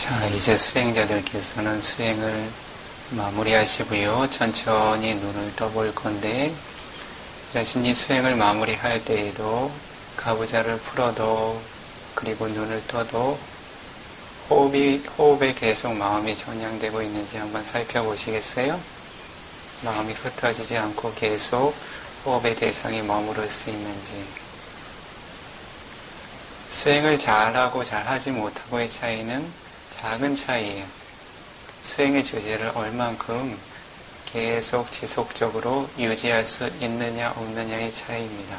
자, 이제 수행자들께서는 수행을 마무리하시고요. 천천히 눈을 떠볼 건데, 자신이 수행을 마무리할 때에도 가부좌를 풀어도, 그리고 눈을 떠도 호흡에 계속 마음이 전향되고 있는지 한번 살펴보시겠어요? 마음이 흩어지지 않고 계속 호흡의 대상이 머무를 수 있는지. 수행을 잘하고 잘하지 못하고의 차이는 작은 차이예요. 수행의 주제를 얼만큼 계속 지속적으로 유지할 수 있느냐 없느냐의 차이입니다.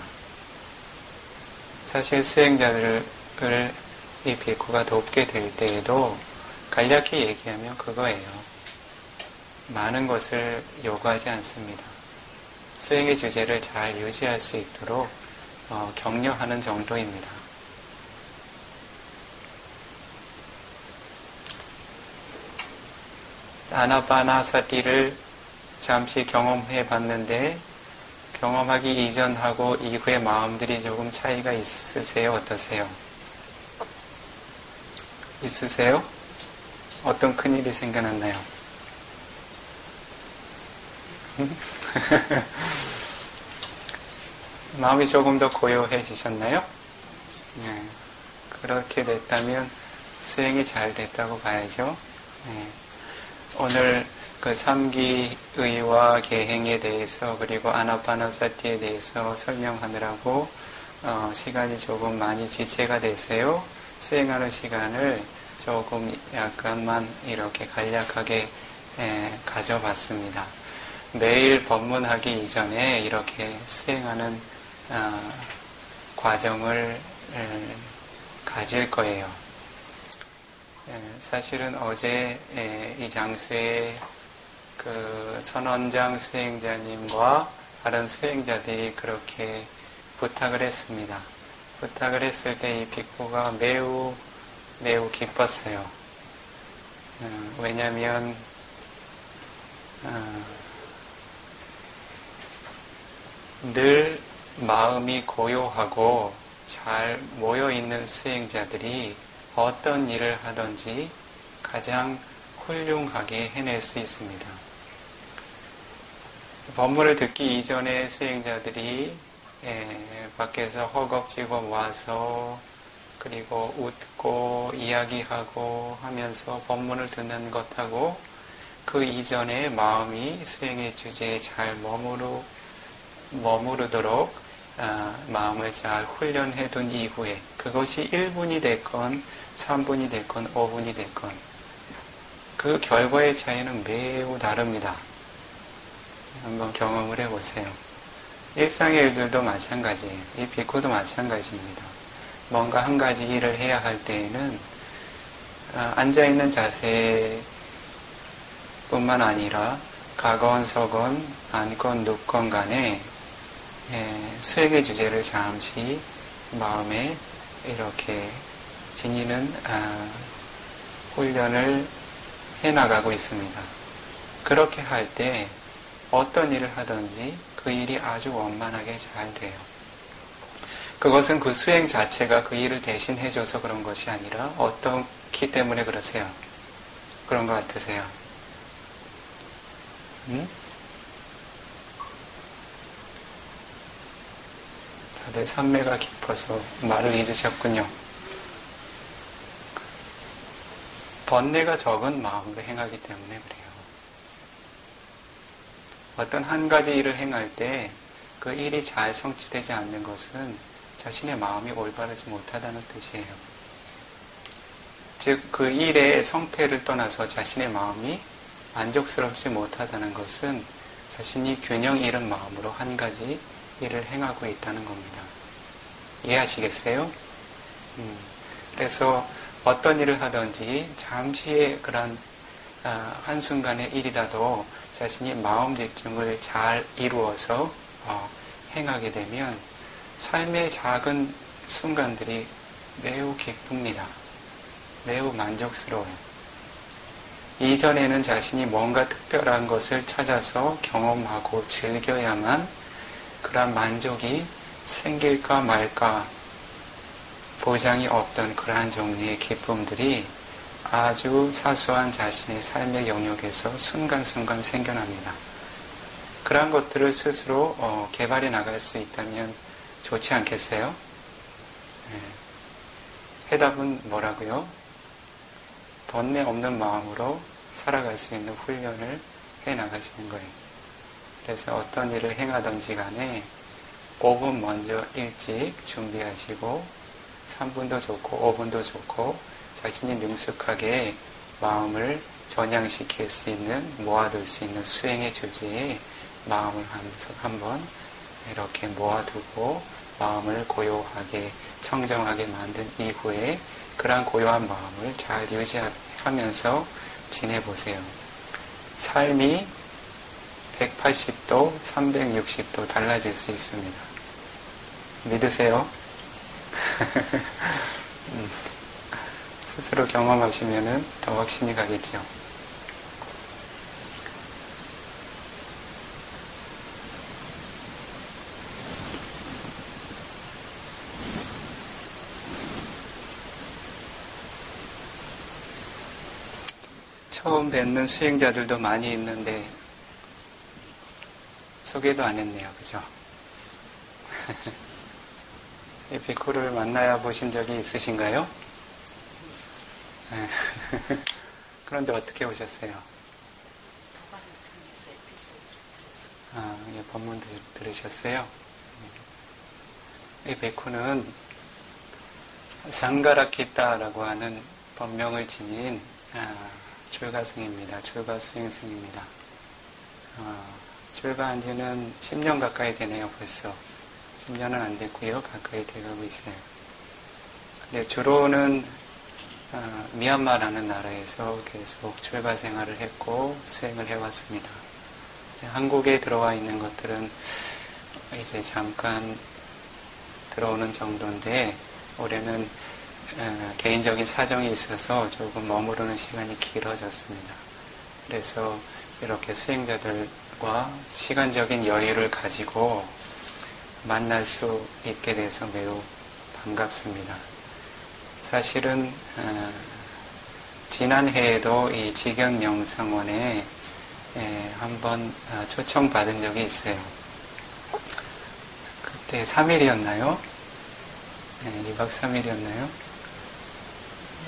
사실 수행자들을 이 비구가 돕게 될 때에도 간략히 얘기하면 그거예요. 많은 것을 요구하지 않습니다. 수행의 주제를 잘 유지할 수 있도록 격려하는 정도입니다. 아나파나사티를 잠시 경험해 봤는데 경험하기 이전하고 이후의 마음들이 조금 차이가 있으세요? 어떠세요? 있으세요? 어떤 큰일이 생겨났나요? 마음이 조금 더 고요해지셨나요? 네. 그렇게 됐다면 수행이 잘 됐다고 봐야죠. 네. 오늘 그 삼기의와 계행에 대해서 그리고 아나파나사티에 대해서 설명하느라고 시간이 조금 많이 지체가 되세요. 수행하는 시간을 조금 약간만 이렇게 간략하게 가져봤습니다. 매일 법문하기 이전에 이렇게 수행하는 과정을 가질 거예요. 사실은 어제 이 장소에 그 선원장 수행자님과 다른 수행자들이 그렇게 부탁을 했습니다. 부탁을 했을 때 이 비구가 매우 기뻤어요. 왜냐하면 늘 마음이 고요하고 잘 모여있는 수행자들이 어떤 일을 하든지 가장 훌륭하게 해낼 수 있습니다. 법문을 듣기 이전에 수행자들이 밖에서 허겁지겁 와서 그리고 웃고 이야기하고 하면서 법문을 듣는 것하고 그 이전에 마음이 수행의 주제에 잘 머무르도록 마음을 잘 훈련해 둔 이후에 그것이 1분이 됐건 3분이 됐건 5분이 됐건 그 결과의 차이는 매우 다릅니다. 한번 경험을 해보세요. 일상의 일들도 마찬가지예요. 이 비구도 마찬가지입니다. 뭔가 한 가지 일을 해야 할 때에는 앉아있는 자세뿐만 아니라 가건 서건 앉건 눕건 간에 수행의 주제를 잠시 마음에 이렇게 지니는 훈련을 해나가고 있습니다. 그렇게 할 때 어떤 일을 하든지 그 일이 아주 원만하게 잘 돼요. 그것은 그 수행 자체가 그 일을 대신 해줘서 그런 것이 아니라 어떻기 때문에 그러세요? 그런 것 같으세요? 다들 삼매가 깊어서 말을 잊으셨군요. 번뇌가 적은 마음으로 행하기 때문에 그래요. 어떤 한 가지 일을 행할 때 그 일이 잘 성취되지 않는 것은 자신의 마음이 올바르지 못하다는 뜻이에요. 즉, 그 일의 성패를 떠나서 자신의 마음이 만족스럽지 못하다는 것은 자신이 균형 잃은 마음으로 한 가지 일을 행하고 있다는 겁니다. 이해하시겠어요? 그래서 어떤 일을 하든지 잠시의 그런 한순간의 일이라도 자신이 마음 집중을 잘 이루어서 행하게 되면 삶의 작은 순간들이 매우 기쁩니다. 매우 만족스러워요. 이전에는 자신이 뭔가 특별한 것을 찾아서 경험하고 즐겨야만 그런 만족이 생길까 말까 보장이 없던 그러한 종류의 기쁨들이 아주 사소한 자신의 삶의 영역에서 순간순간 생겨납니다. 그러한 것들을 스스로 개발해 나갈 수 있다면 좋지 않겠어요? 해답은 뭐라고요? 번뇌 없는 마음으로 살아갈 수 있는 훈련을 해 나가시는 거예요. 그래서 어떤 일을 행하든지 간에 5분 먼저 일찍 준비하시고 3분도 좋고 5분도 좋고 자신이 능숙하게 마음을 전향시킬 수 있는, 모아둘 수 있는 수행의 주제에 마음을 한번 이렇게 모아두고 마음을 고요하게 청정하게 만든 이후에 그러한 고요한 마음을 잘 유지하면서 지내보세요. 삶이 180도, 360도 달라질 수 있습니다. 믿으세요? 스스로 경험하시면 더 확신이 가겠죠. 처음 뵙는 수행자들도 많이 있는데 소개도 안 했네요. 그죠? 이 비쿠를 만나야 보신 적이 있으신가요? 그런데 어떻게 오셨어요? 예, 법문 들으셨어요? 이 비쿠는 상가라키타라고 하는 법명을 지닌 출가승입니다. 출가수행승입니다. 출가한 지는 10년 가까이 되네요, 벌써. 10년은 안 됐고요. 가까이 돼가고 있어요. 근데 주로는 미얀마라는 나라에서 계속 출가 생활을 했고 수행을 해왔습니다. 한국에 들어와 있는 것들은 이제 잠깐 들어오는 정도인데 올해는 개인적인 사정이 있어서 조금 머무르는 시간이 길어졌습니다. 그래서 이렇게 수행자들과 시간적인 여유를 가지고 만날 수 있게 돼서 매우 반갑습니다. 사실은 지난해에도 이 직연명상원에 한번 초청받은 적이 있어요. 그때 3일이었나요? 2박 3일이었나요?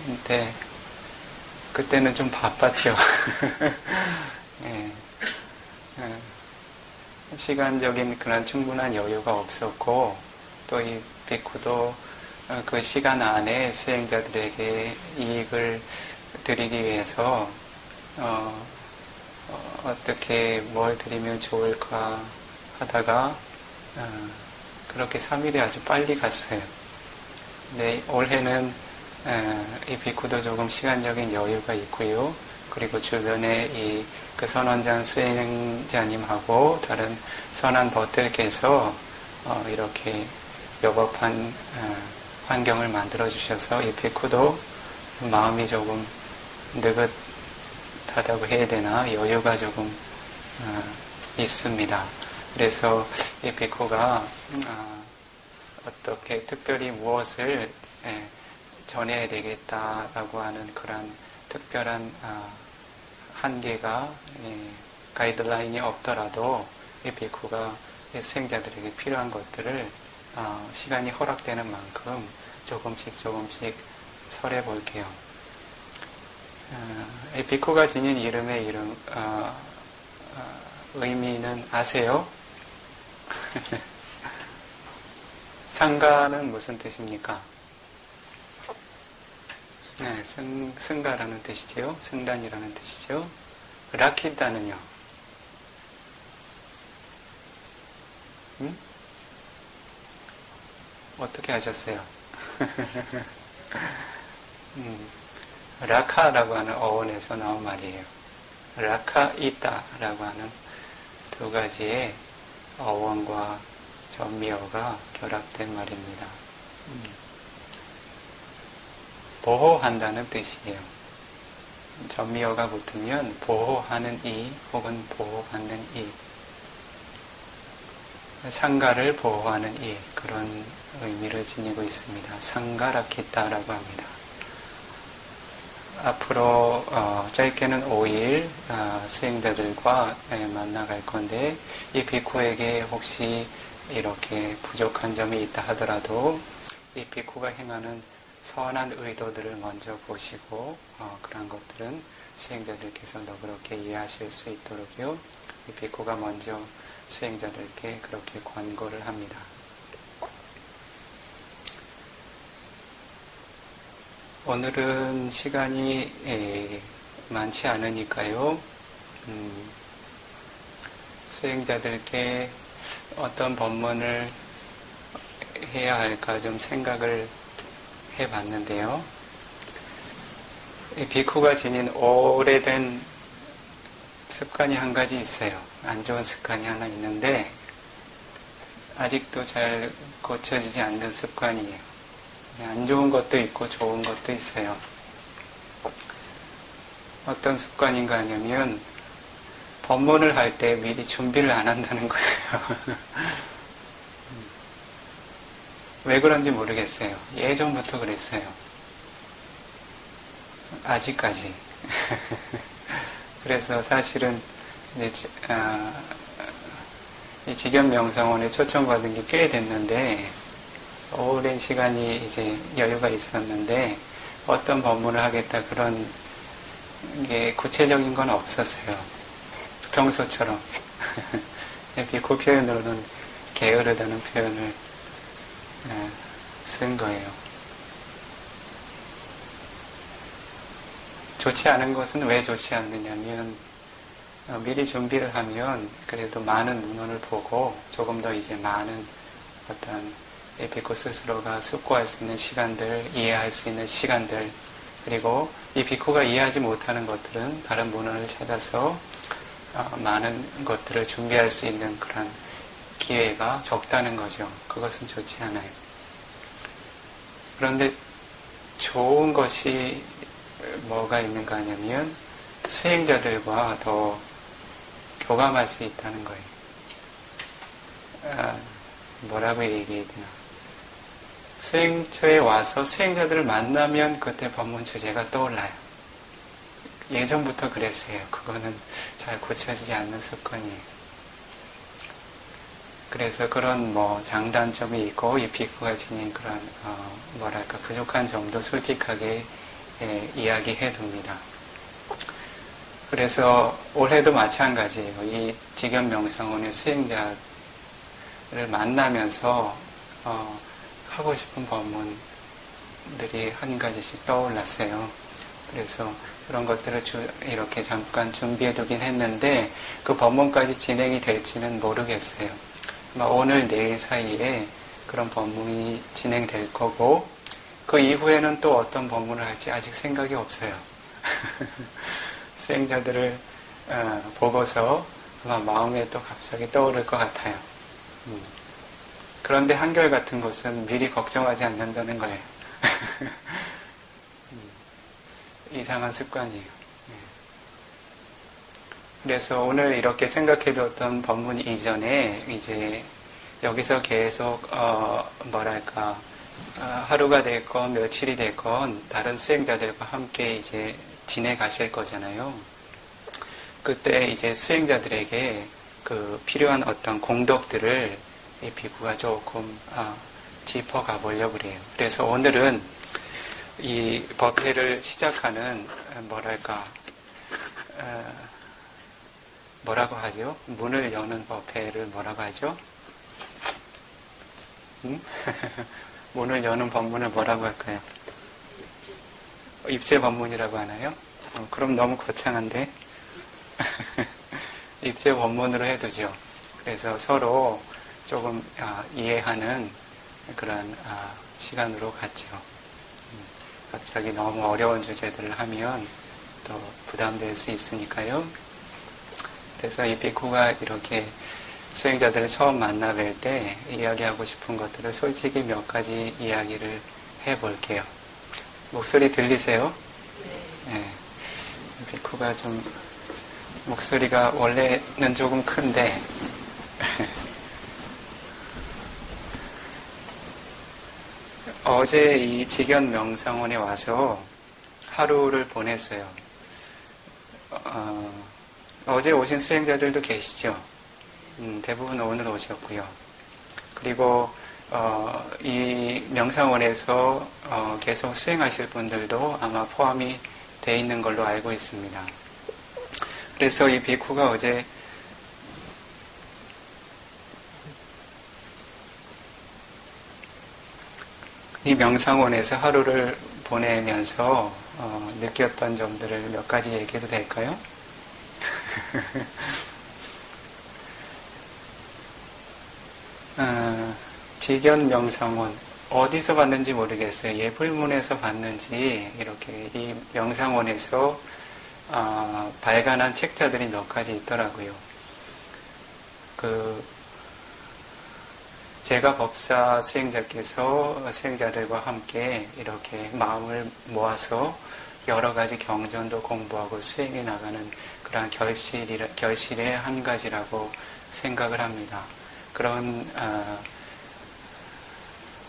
근데 그때는 좀 바빴죠. 시간적인 그런 충분한 여유가 없었고 또 이 비쿠도 그 시간 안에 수행자들에게 이익을 드리기 위해서 어떻게 뭘 드리면 좋을까 하다가 그렇게 3일이 아주 빨리 갔어요. 근데 올해는 이 비쿠도 조금 시간적인 여유가 있고요. 그리고 주변에 그 선원장 수행자님하고 다른 선한 벗들께서 이렇게 여법한 환경을 만들어 주셔서 이 비쿠도 마음이 조금 느긋하다고 해야 되나 여유가 조금 있습니다. 그래서 이 비쿠가 어떻게 특별히 무엇을 전해야 되겠다라고 하는 그런 특별한 한계가 가이드라인이 없더라도 이 비쿠가 수행자들에게 필요한 것들을 시간이 허락되는 만큼 조금씩 설해 볼게요. 이 비쿠가 지닌 이름의 의미는 아세요? 상가는 무슨 뜻입니까? 네, 승가라는 뜻이죠. 승단이라는 뜻이죠. 라키타는요? 어떻게 하셨어요? 라카라고 하는 어원에서 나온 말이에요. 라카이타라고 하는 두 가지의 어원과 전미어가 결합된 말입니다. 보호한다는 뜻이에요. 전미어가 붙으면 보호하는 이 혹은 보호받는 이, 상가를 보호하는 이, 그런 의미를 지니고 있습니다. 상가라키타라고 합니다. 앞으로 짧게는 5일 수행자들과 만나갈 건데 이 비쿠에게 혹시 이렇게 부족한 점이 있다 하더라도 이 비쿠가 행하는 선한 의도들을 먼저 보시고 그런 것들은 수행자들께서 너그럽게 이해하실 수 있도록요. 이 비쿠가 먼저 수행자들께 그렇게 권고를 합니다. 오늘은 시간이 많지 않으니까요. 수행자들께 어떤 법문을 해야 할까 좀 생각을 해봤는데요. 이 비쿠가 지닌 오래된 습관이 한 가지 있어요. 안 좋은 습관이 하나 있는데 아직도 잘 고쳐지지 않는 습관이에요. 안 좋은 것도 있고 좋은 것도 있어요. 어떤 습관인가 하냐면 법문을 할 때 미리 준비를 안 한다는 거예요. 왜 그런지 모르겠어요. 예전부터 그랬어요. 아직까지. 그래서 사실은 이제 이 직연명상원에 초청받은 게 꽤 됐는데 오랜 시간이 이제 여유가 있었는데 어떤 법문을 하겠다 그런 게 구체적인 건 없었어요. 평소처럼. 비코 표현으로는 게으르다는 표현을 쓴 거예요. 좋지 않은 것은 왜 좋지 않느냐면 미리 준비를 하면 그래도 많은 문헌을 보고 조금 더 이제 많은 어떤 비코 스스로가 숙고할 수 있는 시간들, 이해할 수 있는 시간들, 그리고 이 비코가 이해하지 못하는 것들은 다른 문헌을 찾아서 많은 것들을 준비할 수 있는 그런 기회가 적다는 거죠. 그것은 좋지 않아요. 그런데 좋은 것이 뭐가 있는가 하냐면 수행자들과 더 교감할 수 있다는 거예요. 뭐라고 얘기해야 되나. 수행처에 와서 수행자들을 만나면 그때 법문 주제가 떠올라요. 예전부터 그랬어요. 그거는 잘 고쳐지지 않는 습관이에요. 그래서 그런 장단점이 있고 이 비코가 지닌 그런 부족한 점도 솔직하게 이야기해 둡니다. 그래서 올해도 마찬가지예요. 이 직연명상원의 수행자를 만나면서 하고 싶은 법문들이 한 가지씩 떠올랐어요. 그래서 그런 것들을 이렇게 잠깐 준비해 두긴 했는데 그 법문까지 진행이 될지는 모르겠어요. 오늘 내일 사이에 그런 법문이 진행될 거고 그 이후에는 또 어떤 법문을 할지 아직 생각이 없어요. 수행자들을 보고서 아마 마음에 또 갑자기 떠오를 것 같아요. 그런데 한결같은 것은 미리 걱정하지 않는다는 거예요. 이상한 습관이에요. 그래서 오늘 이렇게 생각해뒀던 법문 이전에 이제 여기서 계속 하루가 됐건 며칠이 됐건 다른 수행자들과 함께 이제 지내가실 거잖아요. 그때 이제 수행자들에게 그 필요한 어떤 공덕들을 이 비구가 조금 짚어가 보려고 그래요. 그래서 오늘은 이 법회를 시작하는 뭐라고 하죠? 문을 여는 법회를 뭐라고 하죠? 문을 여는 법문을 뭐라고 할까요? 입제 법문이라고 하나요? 그럼 너무 거창한데? 입제 법문으로 해두죠. 그래서 서로 조금 이해하는 그런 시간으로 갔죠. 갑자기 너무 어려운 주제들을 하면 또 부담될 수 있으니까요. 그래서 이 비쿠가 이렇게 수행자들을 처음 만나 뵐 때 이야기하고 싶은 것들을 솔직히 몇 가지 이야기를 해볼게요. 목소리 들리세요? 네. 비쿠가 좀 목소리가 원래는 조금 큰데 어제 이 직연명상원에 와서 하루를 보냈어요. 어제 오신 수행자들도 계시죠. 대부분 오늘 오셨고요. 그리고 이 명상원에서 계속 수행하실 분들도 아마 포함이 되어 있는 걸로 알고 있습니다. 그래서 이 비쿠가 어제 이 명상원에서 하루를 보내면서 느꼈던 점들을 몇 가지 얘기해도 될까요? 지견 명상원 어디서 봤는지 모르겠어요. 예불문에서 봤는지 이렇게 이 명상원에서 발간한 책자들이 몇 가지 있더라고요. 제가 법사 수행자께서 수행자들과 함께 이렇게 마음을 모아서 여러 가지 경전도 공부하고 수행해 나가는 그런 결실의 한 가지라고 생각을 합니다. 그런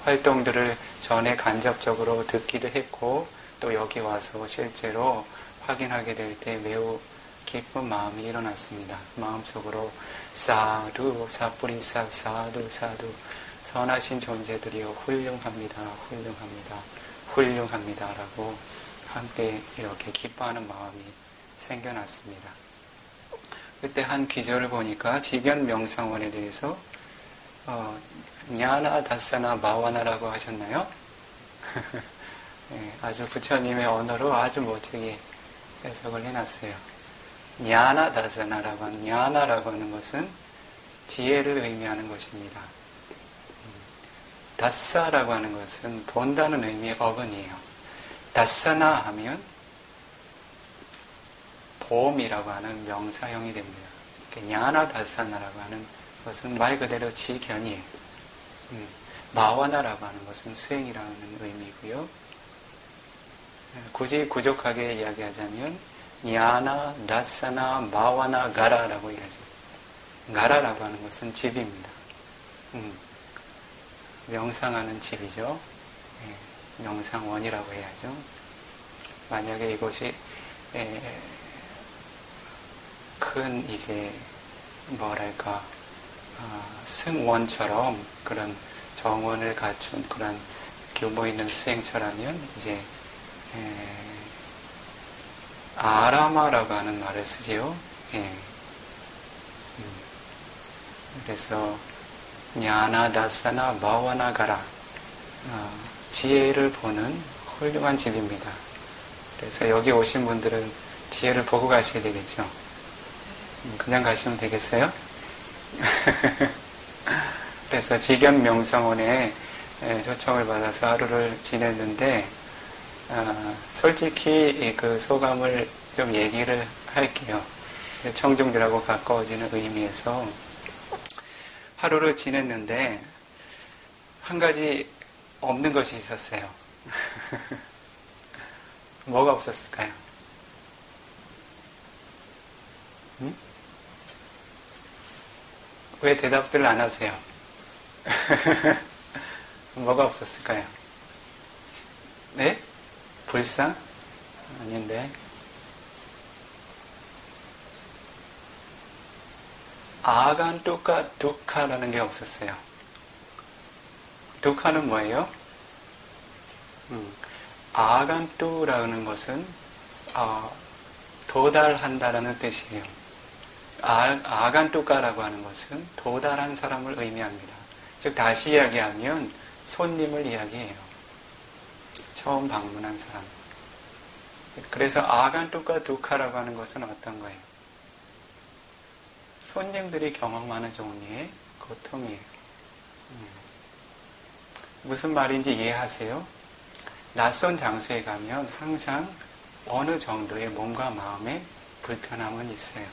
활동들을 전에 간접적으로 듣기도 했고 또 여기 와서 실제로 확인하게 될 때 매우 기쁜 마음이 일어났습니다. 마음속으로 사두 사뿌리사 사두 사두 선하신 존재들이여 훌륭합니다. 훌륭합니다. 훌륭합니다. 라고 함께 이렇게 기뻐하는 마음이 생겨났습니다. 그때 한 기절을 보니까 지견 명상원에 대해서 냐나 다사나 마와나라고 하셨나요? 네, 아주 부처님의 언어로 아주 멋지게 해석을 해놨어요. 냐나 다사나라고 하는 냐나라고 하는 것은 지혜를 의미하는 것입니다. 다사라고 하는 것은 본다는 의미의 어근이에요. 다사나 하면 봄이라고 하는 명사형이 됩니다. 냐나 다사나라고 하는 것은 말 그대로 지견이에요. 마와나라고 하는 것은 수행이라는 의미고요. 굳이 부족하게 이야기하자면 냐나, 다사나, 마와나, 가라라고 얘기하죠. 가라라고 하는 것은 집입니다. 명상하는 집이죠. 명상원이라고 해야죠. 만약에 이곳이 큰 이제 뭐랄까 승원처럼 그런 정원을 갖춘 그런 규모 있는 수행처라면 이제 아라마라고 하는 말을 쓰지요. 그래서 냐나 다사나 마와나 가라 지혜를 보는 훌륭한 집입니다. 그래서 여기 오신 분들은 지혜를 보고 가셔야 되겠죠. 그냥 가시면 되겠어요? 그래서 지견 명상원에 초청을 받아서 하루를 지냈는데 솔직히 그 소감을 좀 얘기를 할게요. 청중들하고 가까워지는 의미에서 하루를 지냈는데 한 가지 없는 것이 있었어요. 뭐가 없었을까요? 왜 대답들을 안 하세요? 뭐가 없었을까요? 네? 불상? 아닌데. 아간뚜까 두카라는 게 없었어요. 두카는 뭐예요? 아간뚜라는 것은 도달한다라는 뜻이에요. 아간뚜까라고 하는 것은 도달한 사람을 의미합니다. 즉 다시 이야기하면 손님을 이야기해요. 처음 방문한 사람. 그래서 아간뚜까 두카라고 하는 것은 어떤 거예요? 손님들이 경험하는 종류의 고통이에요. 무슨 말인지 이해하세요? 낯선 장소에 가면 항상 어느 정도의 몸과 마음의 불편함은 있어요.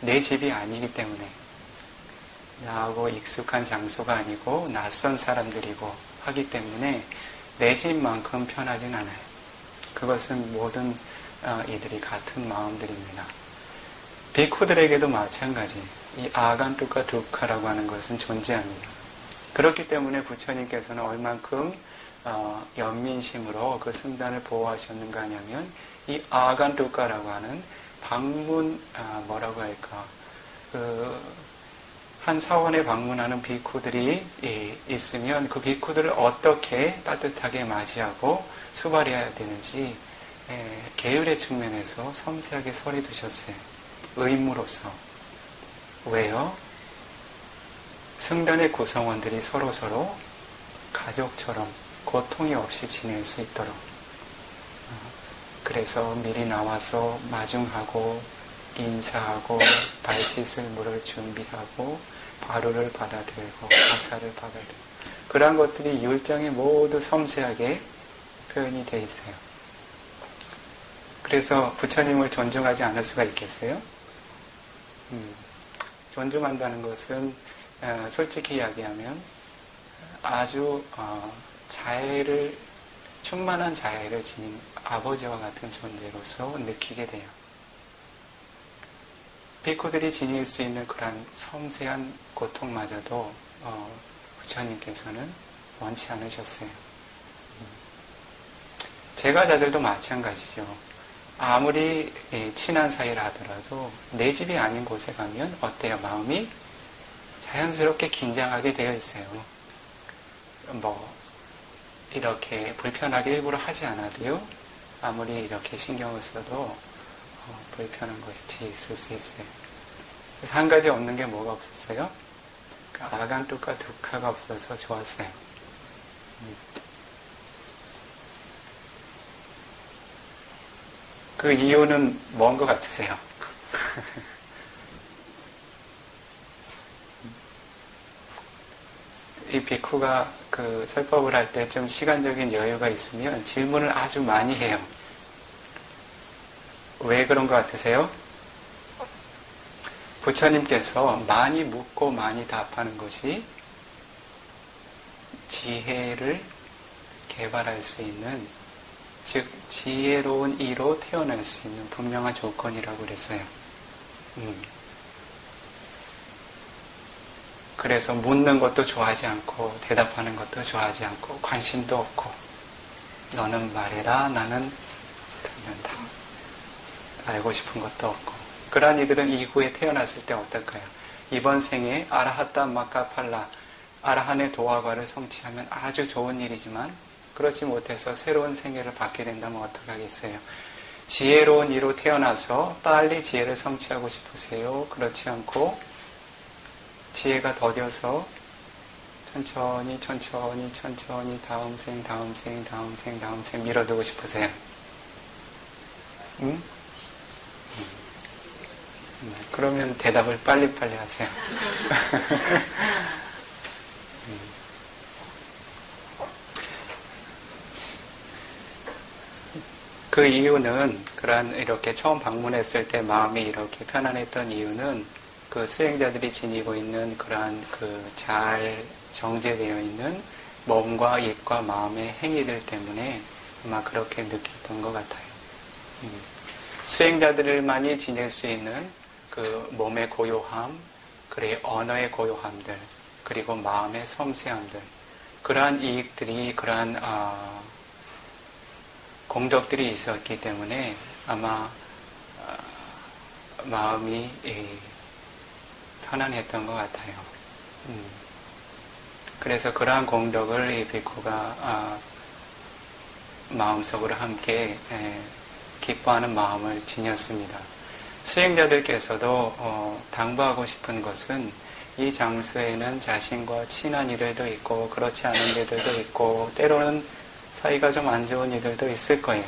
내 집이 아니기 때문에 나하고 익숙한 장소가 아니고 낯선 사람들이고 하기 때문에 내 집만큼 편하진 않아요. 그것은 모든 이들이 같은 마음들입니다. 비쿠들에게도 마찬가지. 이 아간뚜까 두카라고 하는 것은 존재합니다. 그렇기 때문에 부처님께서는 얼만큼 연민심으로 그 승단을 보호하셨는가 하냐면 이 아간두카라고 하는 방문 뭐라고 할까 한 사원에 방문하는 비쿠들이 있으면 그 비쿠들을 어떻게 따뜻하게 맞이하고 수발해야 되는지 계율의 측면에서 섬세하게 설해 두셨어요. 의무로서. 왜요? 승단의 구성원들이 서로서로 가족처럼 고통이 없이 지낼 수 있도록. 그래서 미리 나와서 마중하고 인사하고 발 씻을 물을 준비하고 바루를 받아들고 가사를 받아들고 그러한 것들이 율장에 모두 섬세하게 표현이 되어 있어요. 그래서 부처님을 존중하지 않을 수가 있겠어요? 존중한다는 것은 솔직히 이야기하면 아주 충만한 자애를 지닌 아버지와 같은 존재로서 느끼게 돼요. 비쿠들이 지닐 수 있는 그런 섬세한 고통마저도 부처님께서는 원치 않으셨어요. 제가자들도 마찬가지죠. 아무리 친한 사이라 하더라도 내 집이 아닌 곳에 가면 어때요? 마음이 자연스럽게 긴장하게 되어 있어요. 이렇게 불편하게 일부러 하지 않아도요. 아무리 이렇게 신경을 써도 불편한 것이 있을 수 있어요. 그래서 한 가지 없는 게 뭐가 없었어요? 아간뚜카 두카가 없어서 좋았어요. 그 이유는 뭔 것 같으세요? 이 비쿠가 그 설법을 할 때 좀 시간적인 여유가 있으면 질문을 아주 많이 해요. 왜 그런 것 같으세요? 부처님께서 많이 묻고 많이 답하는 것이 지혜를 개발할 수 있는, 즉 지혜로운 이로 태어날 수 있는 분명한 조건이라고 그랬어요. 그래서 묻는 것도 좋아하지 않고 대답하는 것도 좋아하지 않고 관심도 없고 너는 말해라 나는 듣는다. 알고 싶은 것도 없고 그러한 이들은 이후에 태어났을 때 어떨까요? 이번 생에 아라하타 마카팔라 아라한의 도화과를 성취하면 아주 좋은 일이지만 그렇지 못해서 새로운 생애를 받게 된다면 어떡하겠어요? 지혜로운 이로 태어나서 빨리 지혜를 성취하고 싶으세요? 그렇지 않고 지혜가 더뎌서 천천히 다음 생 밀어두고 싶으세요? 응? 그러면 대답을 빨리빨리 하세요. 그 이유는 그런 이렇게 처음 방문했을 때 마음이 이렇게 편안했던 이유는 그 수행자들이 지니고 있는 그러한 그 잘 정제되어 있는 몸과 입과 마음의 행위들 때문에 아마 그렇게 느꼈던 것 같아요. 수행자들만이 지낼 수 있는 그 몸의 고요함, 그리고 언어의 고요함들, 그리고 마음의 섬세함들, 그러한 이익들이, 그러한 공덕들이 있었기 때문에 아마 마음이 편안했던 것 같아요. 그래서 그러한 공덕을 이 비쿠가 마음속으로 함께 기뻐하는 마음을 지녔습니다. 수행자들께서도 당부하고 싶은 것은 이 장소에는 자신과 친한 이들도 있고 그렇지 않은 이들도 있고 때로는 사이가 좀 안 좋은 이들도 있을 거예요.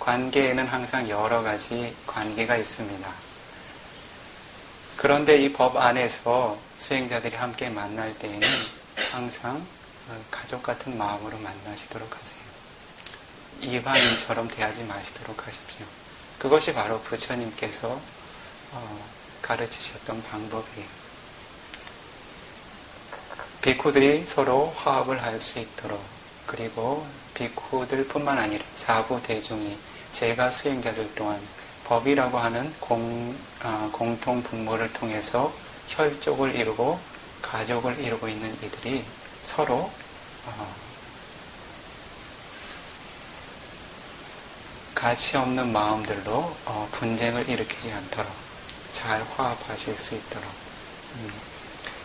관계에는 항상 여러 가지 관계가 있습니다. 그런데 이 법 안에서 수행자들이 함께 만날 때에는 항상 가족 같은 마음으로 만나시도록 하세요. 이방인처럼 대하지 마시도록 하십시오. 그것이 바로 부처님께서 가르치셨던 방법이에요. 비쿠들이 서로 화합을 할 수 있도록, 그리고 비쿠들뿐만 아니라 사부 대중이 제가 수행자들 또한 법이라고 하는 공통 분모를 통해서 혈족을 이루고 가족을 이루고 있는 이들이 서로 가치 없는 마음들로 분쟁을 일으키지 않도록 잘 화합하실 수 있도록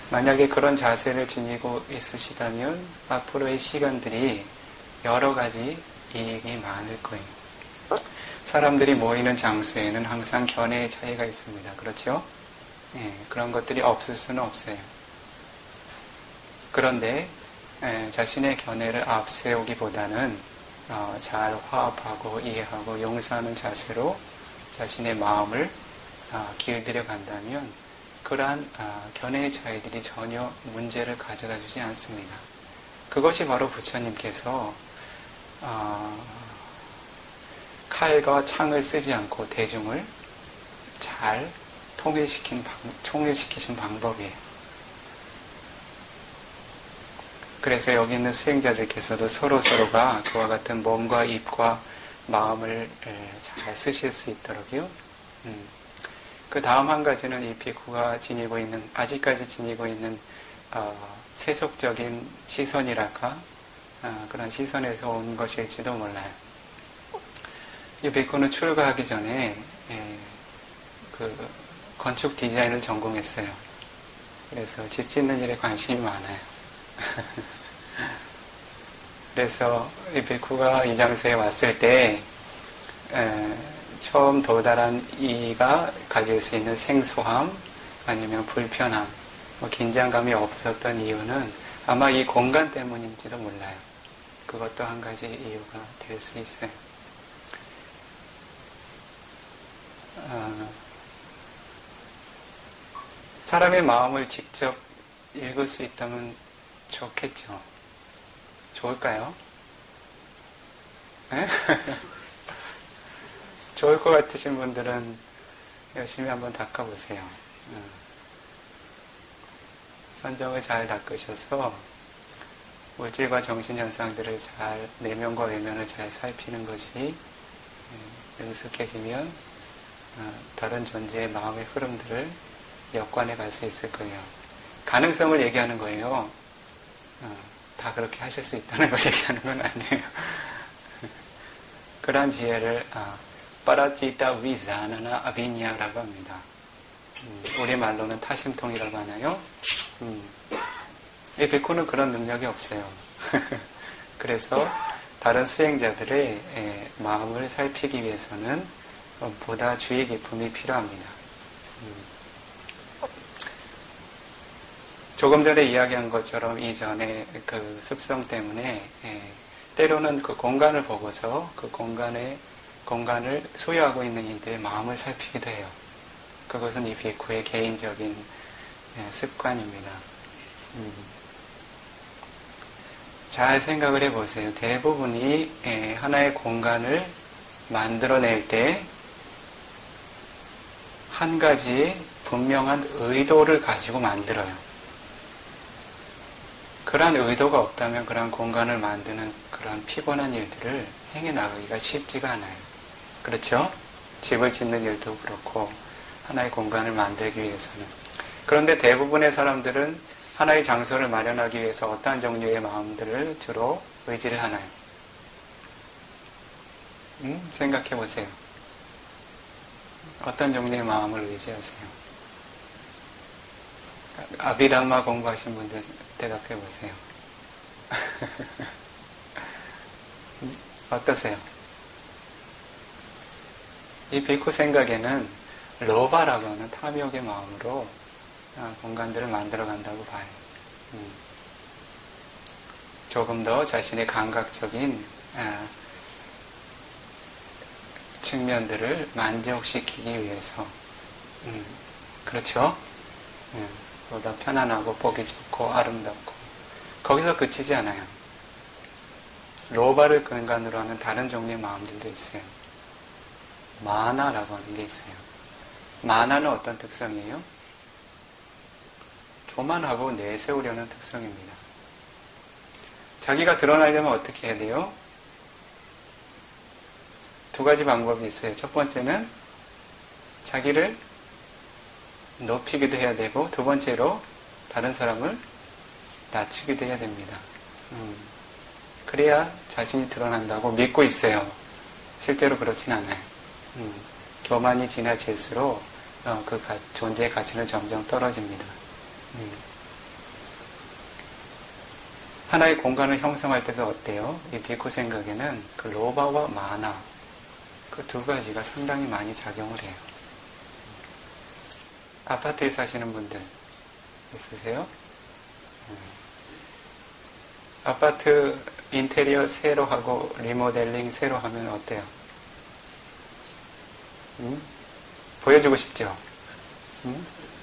만약에 그런 자세를 지니고 있으시다면 앞으로의 시간들이 여러 가지 이익이 많을 거예요. 사람들이 모이는 장소에는 항상 견해의 차이가 있습니다. 그렇죠? 그런 것들이 없을 수는 없어요. 그런데 자신의 견해를 앞세우기보다는 잘 화합하고 이해하고 용서하는 자세로 자신의 마음을 길들여 간다면 그러한 견해의 차이들이 전혀 문제를 가져다 주지 않습니다. 그것이 바로 부처님께서 칼과 창을 쓰지 않고 대중을 잘 통일시키신 방법이에요. 그래서 여기 있는 수행자들께서도 서로가 그와 같은 몸과 입과 마음을 잘 쓰실 수 있도록요. 그 다음 한 가지는 이 비쿠가 아직까지 지니고 있는 세속적인 시선이랄까 그런 시선에서 온 것일지도 몰라요. 이 비쿠는 출가하기 전에 그 건축 디자인을 전공했어요. 그래서 집 짓는 일에 관심이 많아요. 그래서 이 비쿠가 이 장소에 왔을 때 처음 도달한 이가 가질 수 있는 생소함 아니면 불편함, 긴장감이 없었던 이유는 아마 이 공간 때문인지도 몰라요. 그것도 한 가지 이유가 될 수 있어요. 사람의 마음을 직접 읽을 수 있다면 좋겠죠. 좋을까요? 네? 좋을 것 같으신 분들은 열심히 한번 닦아보세요. 선정을 잘 닦으셔서 물질과 정신현상들을 잘, 내면과 외면을 잘 살피는 것이 능숙해지면 다른 존재의 마음의 흐름들을 역관해 갈 수 있을 거예요. 가능성을 얘기하는 거예요. 다 그렇게 하실 수 있다는 걸 얘기하는 건 아니에요. 그러한 지혜를 빠라찌타 위자나나 아비니아라고 합니다. 우리말로는 타심통이라고 하나요? 이 비쿠는 그런 능력이 없어요. 그래서 다른 수행자들의 마음을 살피기 위해서는 보다 주의 깊음이 필요합니다. 조금 전에 이야기한 것처럼 이전에 그 습성 때문에 때로는 그 공간을 보고서 그 공간을 소유하고 있는 이들의 마음을 살피기도 해요. 그것은 이 비쿠의 개인적인 습관입니다. 잘 생각을 해보세요. 대부분이 하나의 공간을 만들어낼 때 한 가지 분명한 의도를 가지고 만들어요. 그러한 의도가 없다면 그러한 공간을 만드는 그런 피곤한 일들을 행해 나가기가 쉽지가 않아요. 그렇죠? 집을 짓는 일도 그렇고 하나의 공간을 만들기 위해서는. 그런데 대부분의 사람들은 하나의 장소를 마련하기 위해서 어떠한 종류의 마음들을 주로 의지를 하나요? 생각해 보세요. 어떤 종류의 마음을 의지하세요? 아비담마 공부하신 분들 대답해 보세요. 어떠세요? 이 비쿠 생각에는 로바라고 하는 탐욕의 마음으로 공간들을 만들어 간다고 봐요. 조금 더 자신의 감각적인 측면들을 만족시키기 위해서 그렇죠? 보다 편안하고 보기 좋고 아름답고 거기서 그치지 않아요. 로바를 근간으로 하는 다른 종류의 마음들도 있어요. 마나라고 하는 게 있어요. 마나는 어떤 특성이에요? 교만하고 내세우려는 특성입니다. 자기가 드러나려면 어떻게 해야 돼요? 두 가지 방법이 있어요. 첫 번째는 자기를 높이기도 해야 되고 두 번째로 다른 사람을 낮추기도 해야 됩니다. 그래야 자신이 드러난다고 믿고 있어요. 실제로 그렇진 않아요. 교만이 지나칠수록 그 존재의 가치는 점점 떨어집니다. 하나의 공간을 형성할 때도 어때요? 이 비쿠 생각에는 그 로바와 마나 그 두 가지가 상당히 많이 작용을 해요. 아파트에 사시는 분들 있으세요? 아파트 인테리어 새로 하고 리모델링 새로 하면 어때요? 보여주고 싶죠?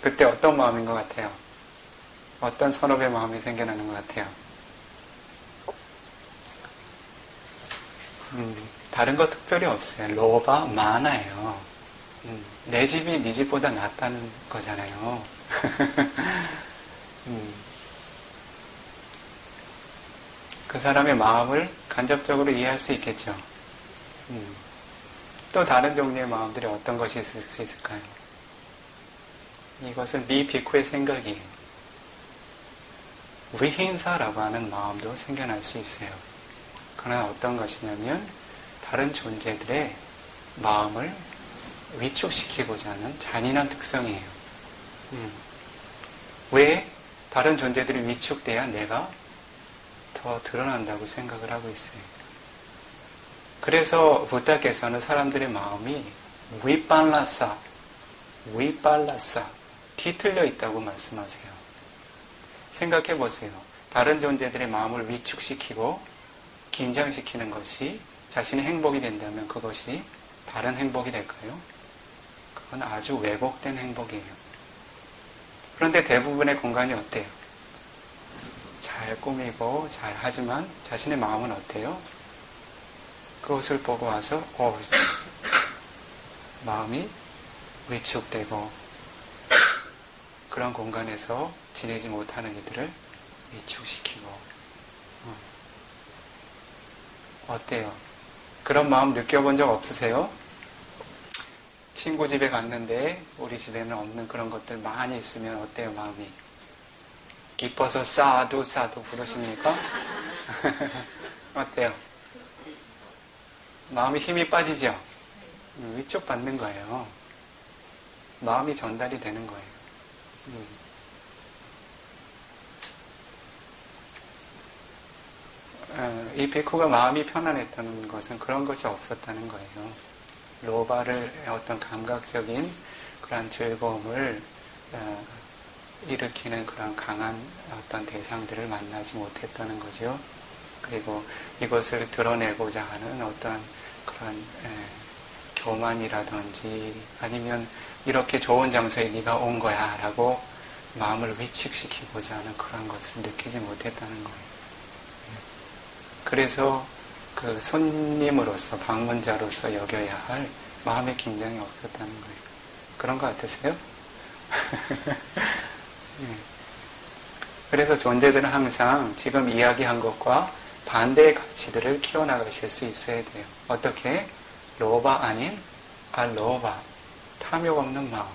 그때 어떤 마음인 것 같아요? 어떤 선업의 마음이 생겨나는 것 같아요? 다른 거 특별히 없어요. 로바 많아요. 내 집이 네 집보다 낫다는 거잖아요. 그 사람의 마음을 간접적으로 이해할 수 있겠죠. 또 다른 종류의 마음들이 어떤 것이 있을 수 있을까요? 이것은 미 비쿠의 생각이에요. 위힌사라고 하는 마음도 생겨날 수 있어요. 그러나 어떤 것이냐면 다른 존재들의 마음을 위축시키고자 하는 잔인한 특성이에요. 왜 다른 존재들이 위축돼야 내가 더 드러난다고 생각을 하고 있어요. 그래서 부다께서는 사람들의 마음이 위빨라사, 뒤틀려 있다고 말씀하세요. 생각해 보세요. 다른 존재들의 마음을 위축시키고 긴장시키는 것이 자신의 행복이 된다면 그것이 바른 행복이 될까요? 그건 아주 왜곡된 행복이에요. 그런데 대부분의 공간이 어때요? 잘 꾸미고 잘 하지만 자신의 마음은 어때요? 그것을 보고 와서 마음이 위축되고 그런 공간에서 지내지 못하는 이들을 위축시키고 어때요? 그런 마음 느껴본 적 없으세요? 친구 집에 갔는데 우리 집에는 없는 그런 것들 많이 있으면 어때요, 마음이? 이뻐서 싸도 부르십니까? 어때요? 마음이 힘이 빠지죠? 위축받는 거예요. 마음이 전달이 되는 거예요. 이 비쿠가 마음이 편안했다는 것은 그런 것이 없었다는 거예요. 로바를 어떤 감각적인 그런 즐거움을 일으키는 그런 강한 어떤 대상들을 만나지 못했다는 거죠. 그리고 이것을 드러내고자 하는 어떤 그런 교만이라든지 아니면 이렇게 좋은 장소에 네가 온 거야 라고 마음을 위축시키고자 하는 그런 것을 느끼지 못했다는 거예요. 그래서 그 손님으로서 방문자로서 여겨야 할 마음의 긴장이 없었다는 거예요. 그런 거 같으세요? 그래서 존재들은 항상 지금 이야기한 것과 반대의 가치들을 키워나가실 수 있어야 돼요. 어떻게? 로바 아닌 알로바, 탐욕 없는 마음.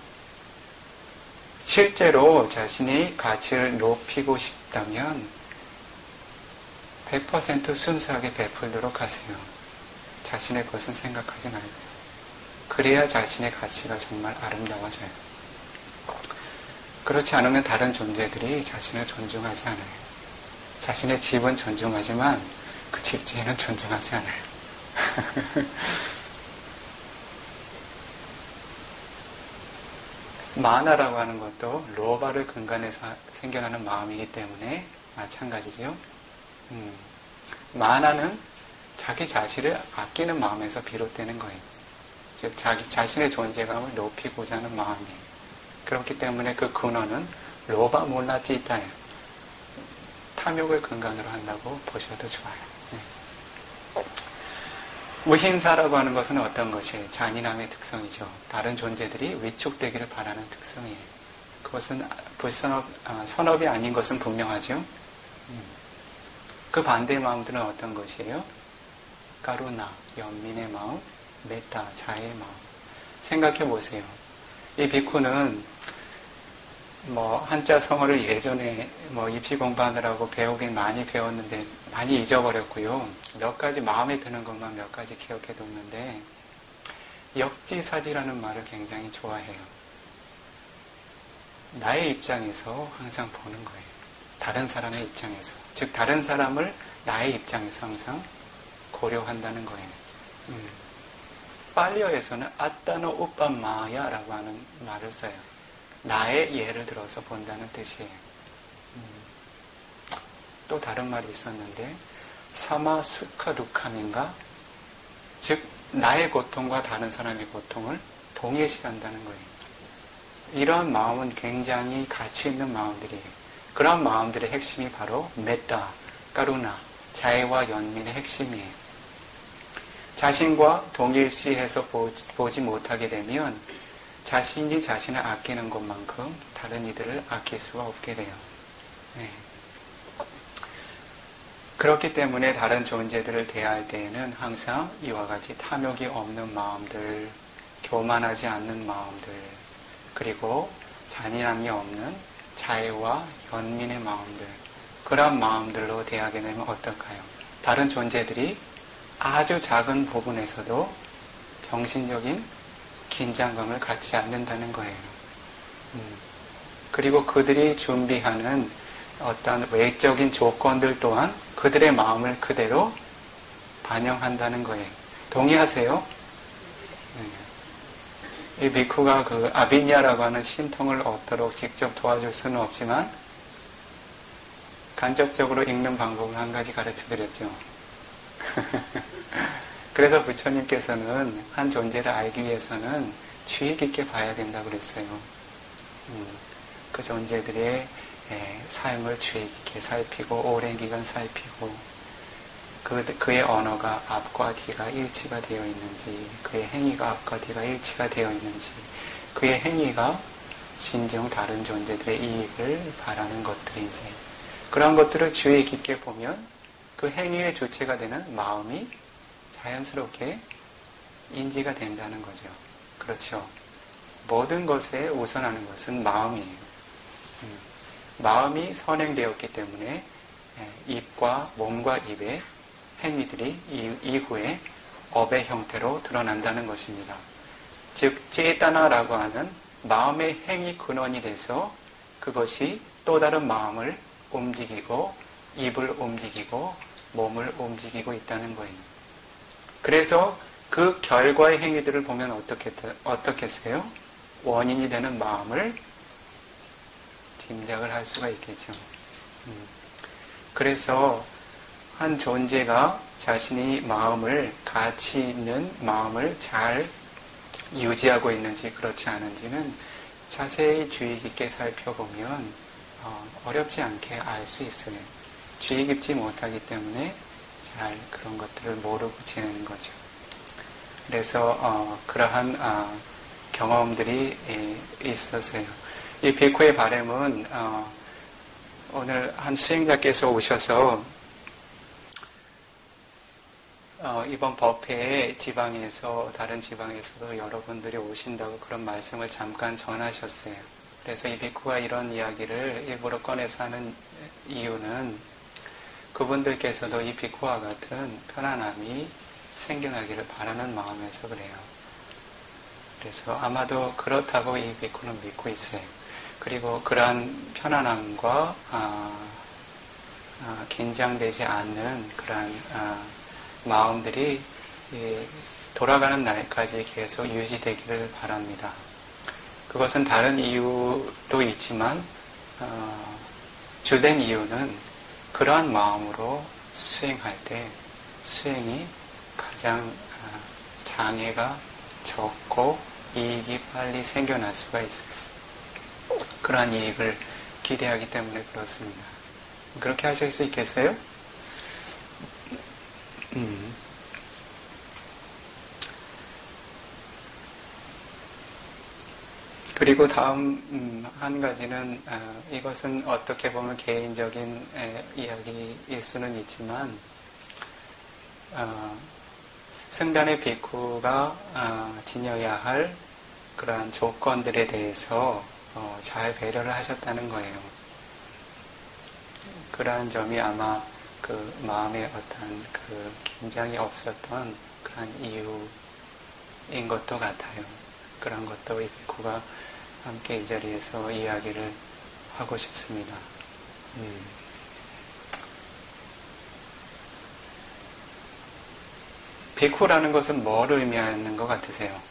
실제로 자신이 가치를 높이고 싶다면 100% 순수하게 베풀도록 하세요. 자신의 것은 생각하지 말고요. 그래야 자신의 가치가 정말 아름다워져요. 그렇지 않으면 다른 존재들이 자신을 존중하지 않아요. 자신의 집은 존중하지만 그 집주인은 존중하지 않아요. 마나라고 하는 것도 로바를 근간해서 생겨나는 마음이기 때문에 마찬가지죠. 마나는 자기 자신을 아끼는 마음에서 비롯되는 거예요. 즉 자기 자신의 존재감을 높이고자 하는 마음이에요. 그렇기 때문에 그 근원은 로바 몰라찌타예요. 탐욕을 근간으로 한다고 보셔도 좋아요. 무힌사라고 하는 것은 어떤 것이에요? 잔인함의 특성이죠. 다른 존재들이 위축되기를 바라는 특성이에요. 그것은 선업이 아닌 것은 분명하죠. 그 반대의 마음들은 어떤 것이에요? 까루나, 연민의 마음, 메타, 자애의 마음. 생각해 보세요. 이 비쿠는 한자 성어를 예전에 입시 공부하느라고 배우긴 많이 배웠는데 많이 잊어버렸고요. 몇 가지 마음에 드는 것만 몇 가지 기억해 뒀는데, 역지사지라는 말을 굉장히 좋아해요. 나의 입장에서 항상 보는 거예요. 다른 사람의 입장에서. 즉, 다른 사람을 나의 입장에서 항상 고려한다는 거예요. 팔리어에서는 아따노 우빠마야 라고 하는 말을 써요. 나의 예를 들어서 본다는 뜻이에요. 또 다른 말이 있었는데, 사마 수카 루캄인가? 즉, 나의 고통과 다른 사람의 고통을 동일시한다는 거예요. 이러한 마음은 굉장히 가치 있는 마음들이에요. 그런 마음들의 핵심이 바로 메타, 까루나, 자애와 연민의 핵심이에요. 자신과 동일시해서 보지 못하게 되면 자신이 자신을 아끼는 것만큼 다른 이들을 아낄 수가 없게 돼요. 네. 그렇기 때문에 다른 존재들을 대할 때에는 항상 이와 같이 탐욕이 없는 마음들, 교만하지 않는 마음들, 그리고 잔인함이 없는 자애와 연민의 마음들, 그런 마음들로 대하게 되면 어떨까요? 다른 존재들이 아주 작은 부분에서도 정신적인 긴장감을 갖지 않는다는 거예요. 그리고 그들이 준비하는 어떤 외적인 조건들 또한 그들의 마음을 그대로 반영한다는 거예요. 동의하세요? 이 비쿠가 그 아비냐라고 하는 신통을 얻도록 직접 도와줄 수는 없지만 간접적으로 읽는 방법을 한 가지 가르쳐 드렸죠. 그래서 부처님께서는 한 존재를 알기 위해서는 주의 깊게 봐야 된다고 그랬어요. 그 존재들의 삶을 주의 깊게 살피고 오랜 기간 살피고 그의 언어가 앞과 뒤가 일치가 되어 있는지, 그의 행위가 앞과 뒤가 일치가 되어 있는지, 그의 행위가 진정 다른 존재들의 이익을 바라는 것들인지, 그런 것들을 주의 깊게 보면 그 행위의 주체가 되는 마음이 자연스럽게 인지가 된다는 거죠. 그렇죠. 모든 것에 우선하는 것은 마음이에요. 마음이 선행되었기 때문에 입과 몸과 입의 행위들이 이후에 업의 형태로 드러난다는 것입니다. 즉, 제타나라고 하는 마음의 행위 근원이 돼서 그것이 또 다른 마음을 움직이고 입을 움직이고 몸을 움직이고 있다는 거예요. 그래서 그 결과의 행위들을 보면 어떻겠어요? 원인이 되는 마음을 짐작을 할 수가 있겠죠. 그래서 한 존재가 자신이 가치 있는 마음을 잘 유지하고 있는지 그렇지 않은지는 자세히 주의 깊게 살펴보면 어렵지 않게 알 수 있어요. 주의 깊지 못하기 때문에 잘 그런 것들을 모르고 지내는 거죠. 그래서 그러한 경험들이 있었어요. 이 비쿠의 바람은 오늘 한 수행자께서 오셔서 이번 법회에 다른 지방에서도 여러분들이 오신다고 그런 말씀을 잠깐 전하셨어요. 그래서 이 비쿠가 이런 이야기를 일부러 꺼내서 하는 이유는 그분들께서도 이 비쿠와 같은 편안함이 생겨나기를 바라는 마음에서 그래요. 그래서 아마도 그렇다고 이 비쿠는 믿고 있어요. 그리고 그러한 편안함과 긴장되지 않는 그러한 마음들이 돌아가는 날까지 계속 유지되기를 바랍니다. 그것은 다른 이유도 있지만 주된 이유는 그러한 마음으로 수행할 때 수행이 가장 장애가 적고 이익이 빨리 생겨날 수가 있어요. 그러한 이익을 기대하기 때문에 그렇습니다. 그렇게 하실 수 있겠어요? 그리고 다음 한 가지는 이것은 어떻게 보면 개인적인 이야기일 수는 있지만 승단의 비쿠가 지녀야 할 그러한 조건들에 대해서 잘 배려를 하셨다는 거예요. 그러한 점이 아마 그 마음에 어떤 그 긴장이 없었던 그런 이유인 것도 같아요. 그런 것도 이 비쿠가 함께 이 자리에서 이야기를 하고 싶습니다. 비쿠라는 것은 뭘 의미하는 것 같으세요?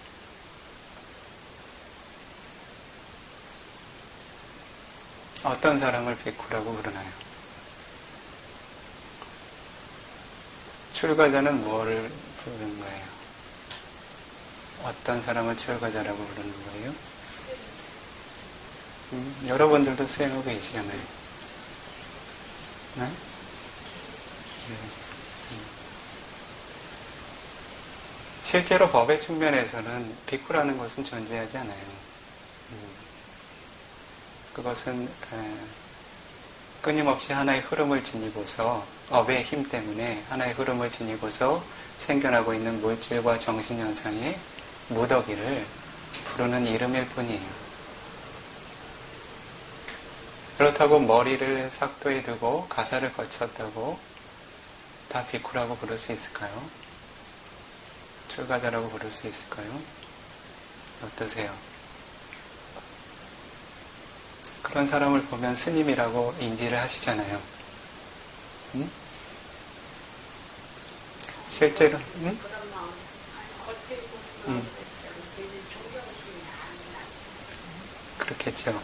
어떤 사람을 비쿠라고 부르나요? 출가자는 뭐를 부르는 거예요? 어떤 사람을 출가자라고 부르는 거예요? 여러분들도 수행하고 계시잖아요. 네? 실제로 법의 측면에서는 비쿠라는 것은 존재하지 않아요. 그것은 끊임없이 하나의 흐름을 지니고서 업의 힘 때문에 하나의 흐름을 지니고서 생겨나고 있는 물질과 정신현상의 무더기를 부르는 이름일 뿐이에요. 그렇다고 머리를 삭도에 두고 가사를 거쳤다고 다 비쿠라고 부를 수 있을까요? 출가자라고 부를 수 있을까요? 어떠세요? 그런 사람을 보면 스님이라고 인지를 하시잖아요. 응? 실제로, 응? 그렇겠죠.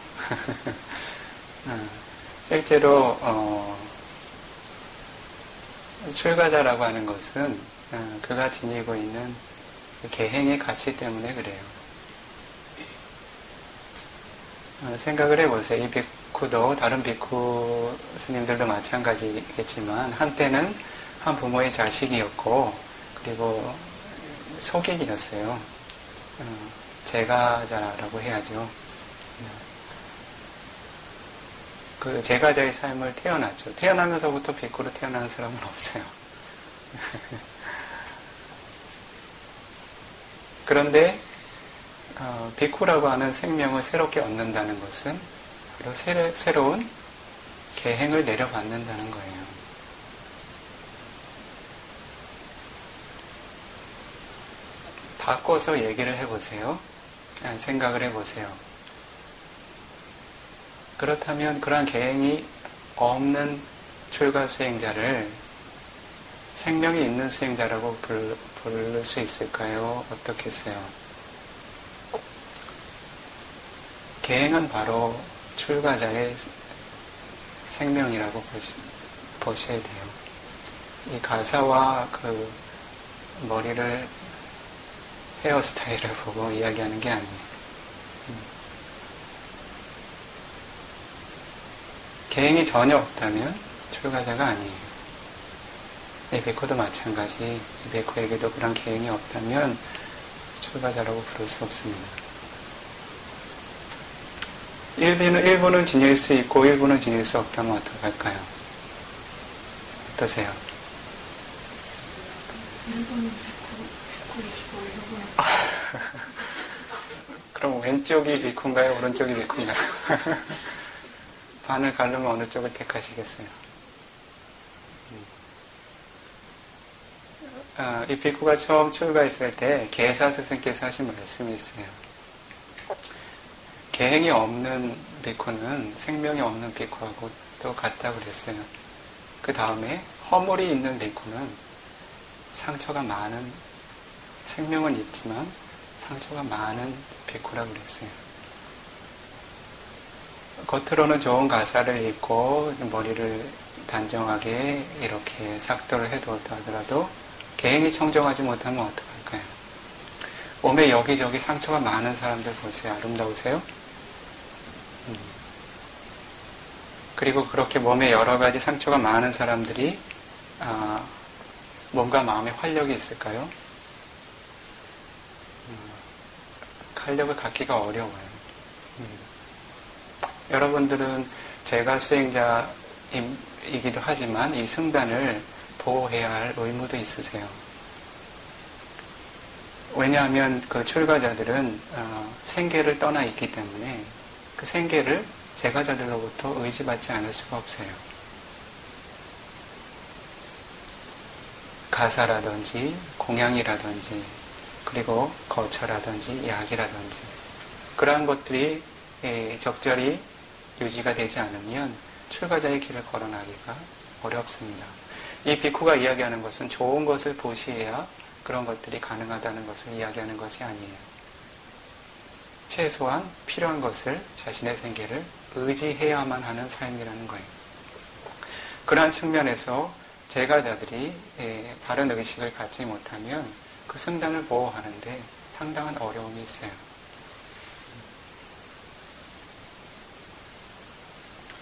실제로 출가자라고 하는 것은 그가 지니고 있는 계행의 가치 때문에 그래요. 생각을 해보세요. 이 비쿠도 다른 비쿠 스님들도 마찬가지겠지만 한때는 한 부모의 자식이었고 그리고 속인이었어요. 제가자라고 해야죠. 그 제가자의 삶을 태어났죠. 태어나면서부터 비쿠로 태어나는 사람은 없어요. 그런데 비쿠라고 하는 생명을 새롭게 얻는다는 것은 바로 새로운 계행을 내려받는다는 거예요. 바꿔서 얘기를 해보세요. 생각을 해보세요. 그렇다면 그러한 계행이 없는 출가 수행자를 생명이 있는 수행자라고 부를 수 있을까요? 어떻겠어요? 계행은 바로 출가자의 생명이라고 보셔야 돼요. 이 가사와 그 머리를 헤어스타일을 보고 이야기하는 게 아니에요. 계행이 전혀 없다면 출가자가 아니에요. 이 비쿠도 마찬가지. 이 비쿠에게도 그런 계행이 없다면 출가자라고 부를 수 없습니다. 일부는 지닐 수 있고 일부는 지닐 수 없다면 어떡할까요? 어떠세요? 그럼 왼쪽이 비쿠인가요? 오른쪽이 비쿠인가요? 반을 가르면 어느 쪽을 택하시겠어요? 이 비쿠가 처음 출가했을 때 계사 스승께서 하신 말씀이 있어요. 계행이 없는 비쿠는 생명이 없는 비쿠하고 또 같다고 그랬어요. 그 다음에 허물이 있는 비쿠는 상처가 많은, 생명은 있지만 상처가 많은 비쿠라고 그랬어요. 겉으로는 좋은 가사를 읽고 머리를 단정하게 이렇게 삭도를 해두었다 하더라도 계행이 청정하지 못하면 어떡할까요? 몸에 여기저기 상처가 많은 사람들 보세요. 아름다우세요? 그리고 그렇게 몸에 여러 가지 상처가 많은 사람들이 몸과 마음에 활력이 있을까요? 활력을 갖기가 어려워요. 여러분들은 제가 수행자이기도 하지만 이 승단을 보호해야 할 의무도 있으세요. 왜냐하면 그 출가자들은 생계를 떠나 있기 때문에 그 생계를 제가자들로부터 의지받지 않을 수가 없어요. 가사라든지 공양이라든지 그리고 거처라든지 약이라든지 그러한 것들이 적절히 유지가 되지 않으면 출가자의 길을 걸어나기가 어렵습니다. 이 비쿠가 이야기하는 것은 좋은 것을 보시해야 그런 것들이 가능하다는 것을 이야기하는 것이 아니에요. 최소한 필요한 것을 자신의 생계를 의지해야만 하는 삶이라는 거예요. 그러한 측면에서 제가자들이 바른 의식을 갖지 못하면 그 승단을 보호하는데 상당한 어려움이 있어요.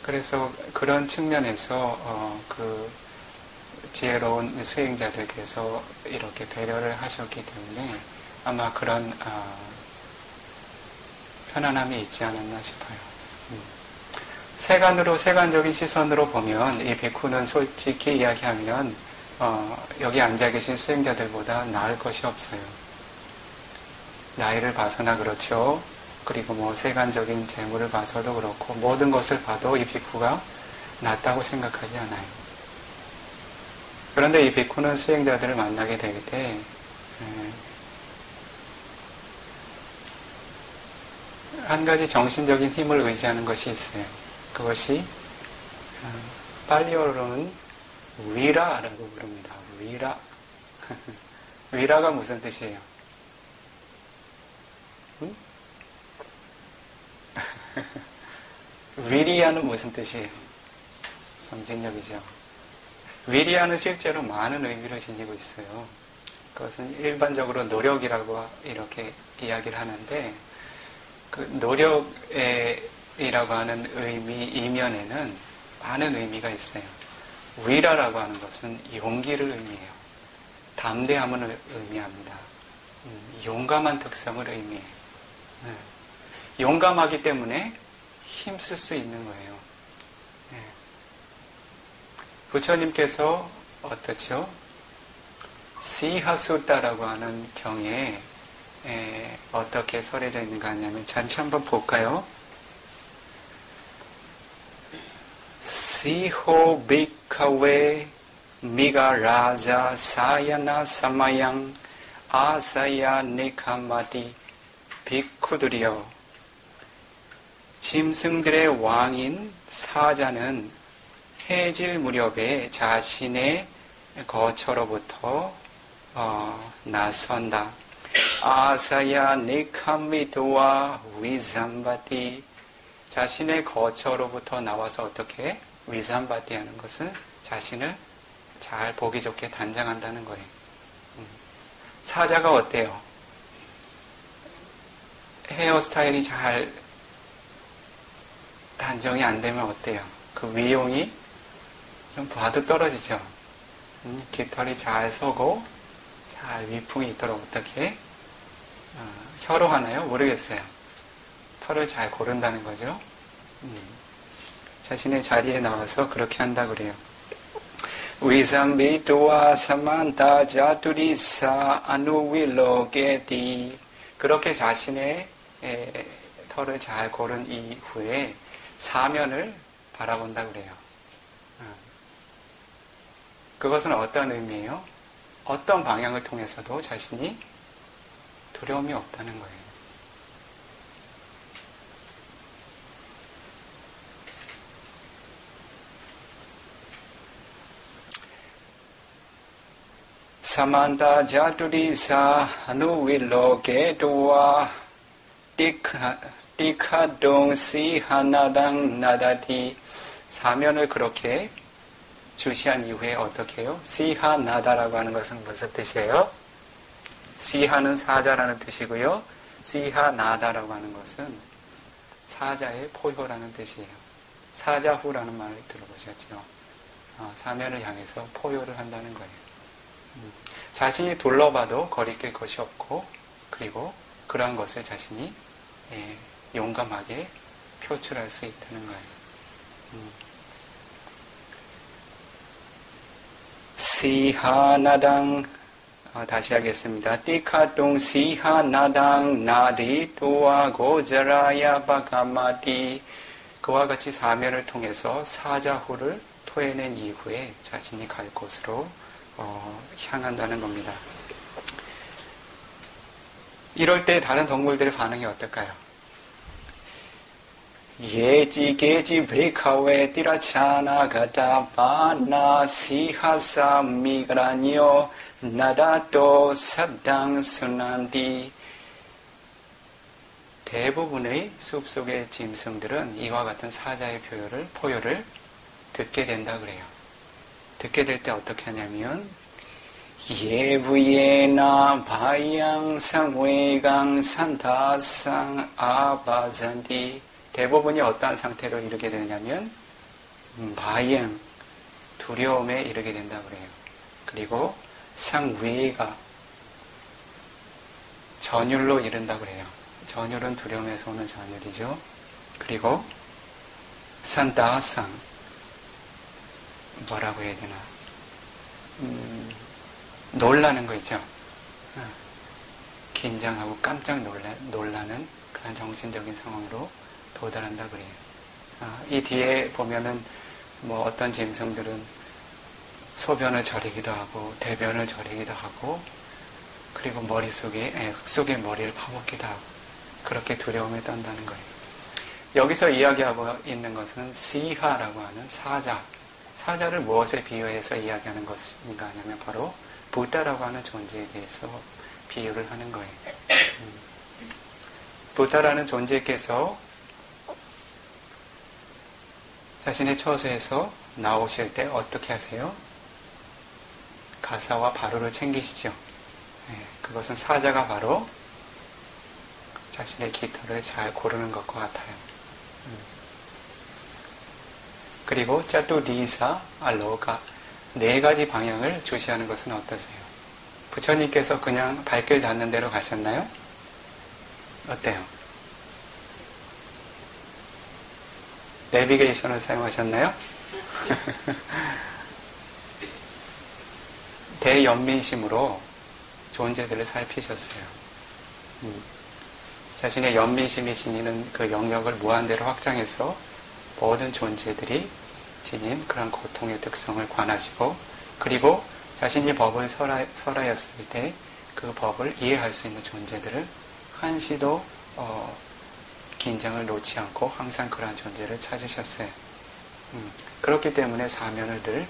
그래서 그런 측면에서 그 지혜로운 수행자들께서 이렇게 배려를 하셨기 때문에 아마 그런 편안함이 있지 않았나 싶어요. 세간적인 시선으로 보면 이 비쿠는 솔직히 이야기하면 여기 앉아 계신 수행자들보다 나을 것이 없어요. 나이를 봐서나 그렇죠. 그리고 뭐 세간적인 재물을 봐서도 그렇고 모든 것을 봐도 이 비쿠가 낫다고 생각하지 않아요. 그런데 이 비쿠는 수행자들을 만나게 될 때 한 가지 정신적인 힘을 의지하는 것이 있어요. 그것이 팔리어로는 위라라고 부릅니다. 위라. 위라가 무슨 뜻이에요? 응? 위리아는 무슨 뜻이에요? 상징력이죠. 위리아는 실제로 많은 의미를 지니고 있어요. 그것은 일반적으로 노력이라고 이렇게 이야기를 하는데 그 노력이라고 하는 의미 이면에는 많은 의미가 있어요. 위라라고 하는 것은 용기를 의미해요. 담대함을 의미합니다. 용감한 특성을 의미해요. 용감하기 때문에 힘쓸 수 있는 거예요. 부처님께서 어떻죠? 시하수다라고 하는 경에 어떻게 설해져 있는가 하냐면 잠시 한번 볼까요? 시호 비카웨 미가 라자 사야나 사마양 아사야 네카마디 비쿠들이여 짐승들의 왕인 사자는 해질 무렵에 자신의 거처로부터 나선다. 아사야 네카미도와 위삼바티 자신의 거처로부터 나와서 어떻게 위삼바티 하는 것은 자신을 잘 보기 좋게 단장한다는 거예요. 사자가 어때요? 헤어스타일이 잘 단정이 안 되면 어때요? 그 미용이 좀 봐도 떨어지죠. 깃털이 잘 서고 잘 위풍이 있도록 어떻게 혀로 하나요? 모르겠어요. 털을 잘 고른다는 거죠. 자신의 자리에 나와서 그렇게 한다 그래요. 위삼비도와 사만타 자투리사 아누윌로게디 그렇게 자신의 털을 잘 고른 이후에 사면을 바라본다 그래요. 그것은 어떤 의미예요? 어떤 방향을 통해서도 자신이 두려움이 없다는 거예요. 사만타 자투리사 아누윌로게도와 티카동 시하나당 나다티 사면을 그렇게 주시한 이후에 어떻게 해요? 시하나다라고 하는 것은 무슨 뜻이에요? 시하는 사자라는 뜻이고요. 시하나다라고 하는 것은 사자의 포효라는 뜻이에요. 사자후라는 말을 들어보셨죠? 사면을 향해서 포효를 한다는 거예요. 자신이 둘러봐도 거리낄 것이 없고 그리고 그러한 것을 자신이 용감하게 표출할 수 있다는 거예요. 시하나당 다시 하겠습니다. 띠카동 시하 나당 나디 도와 고자라야 바가마디. 그와 같이 사면을 통해서 사자후를 토해낸 이후에 자신이 갈 곳으로 향한다는 겁니다. 이럴 때 다른 동물들의 반응이 어떨까요? 예지 게지 베카웨 띠라차나 가다 바나 시하사 미그라니오 나다또 삽당 순난디. 대부분의 숲속의 짐승들은 이와 같은 사자의 포효를 듣게 된다 그래요. 듣게 될 때 어떻게 하냐면 예부예나 바양상 외강 산다상 아바잔디. 대부분이 어떠한 상태로 이르게 되냐면 바양, 두려움에 이르게 된다 그래요. 그리고 상외가 전율로 이른다 그래요. 전율은 두려움에서 오는 전율이죠. 그리고 산다상, 뭐라고 해야 되나, 놀라는 거 있죠. 긴장하고 깜짝 놀라는 그런 정신적인 상황으로 도달한다 그래요. 이 뒤에 보면은 어떤 짐승들은 소변을 저리기도 하고 대변을 저리기도 하고 그리고 흙 속에 머리를 파묻기도 하고 그렇게 두려움에 떤다는 거예요. 여기서 이야기하고 있는 것은 시하라고 하는 사자를 무엇에 비유해서 이야기하는 것인가 하냐면 바로 부다라고 하는 존재에 대해서 비유를 하는 거예요. 부다라는 존재께서 자신의 처소에서 나오실 때 어떻게 하세요? 가사와 바루를 챙기시죠. 그것은 사자가 바로 자신의 깃털을 잘 고르는 것과 같아요. 그리고 짜뚜 리사 알로가 4가지 방향을 주시하는 것은 어떠세요? 부처님께서 그냥 발길 닿는 대로 가셨나요? 어때요? 내비게이션을 사용하셨나요? 대연민심으로 존재들을 살피셨어요. 자신의 연민심이 지니는 그 영역을 무한대로 확장해서 모든 존재들이 지닌 그런 고통의 특성을 관하시고 그리고 자신이 법을 설하였을 때 그 법을 이해할 수 있는 존재들을 한시도 긴장을 놓지 않고 항상 그러한 존재를 찾으셨어요. 그렇기 때문에 사면을 늘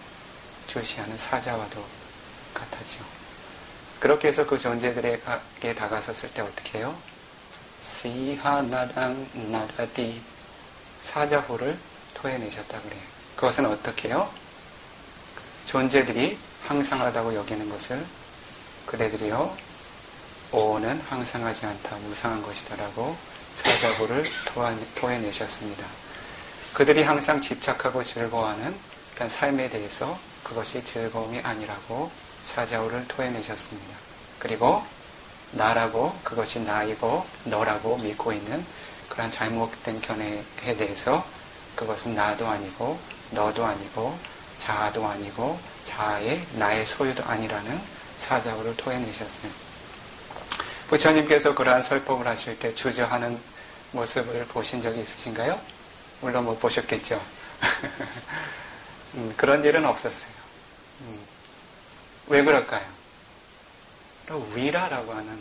주시하는 사자와도 같았죠. 그렇게 해서 그 존재들에게 다가섰을 때 어떻게 해요? 시하나당 나다디 사자후를 토해내셨다 그래요. 그것은 어떻게 해요? 존재들이 항상하다고 여기는 것을 그대들이요 오는 항상하지 않다 무상한 것이다라고 사자후를 토해내셨습니다. 그들이 항상 집착하고 즐거워하는 그런 삶에 대해서 그것이 즐거움이 아니라고 사자후를 토해내셨습니다. 그리고 나라고 그것이 나이고 너라고 믿고 있는 그런 잘못된 견해에 대해서 그것은 나도 아니고 너도 아니고 자아도 아니고 자아의 나의 소유도 아니라는 사자후를 토해내셨어요. 부처님께서 그러한 설법을 하실 때 주저하는 모습을 보신 적이 있으신가요? 물론 못 보셨겠죠. 그런 일은 없었어요. 왜 그럴까요? 위라라고 하는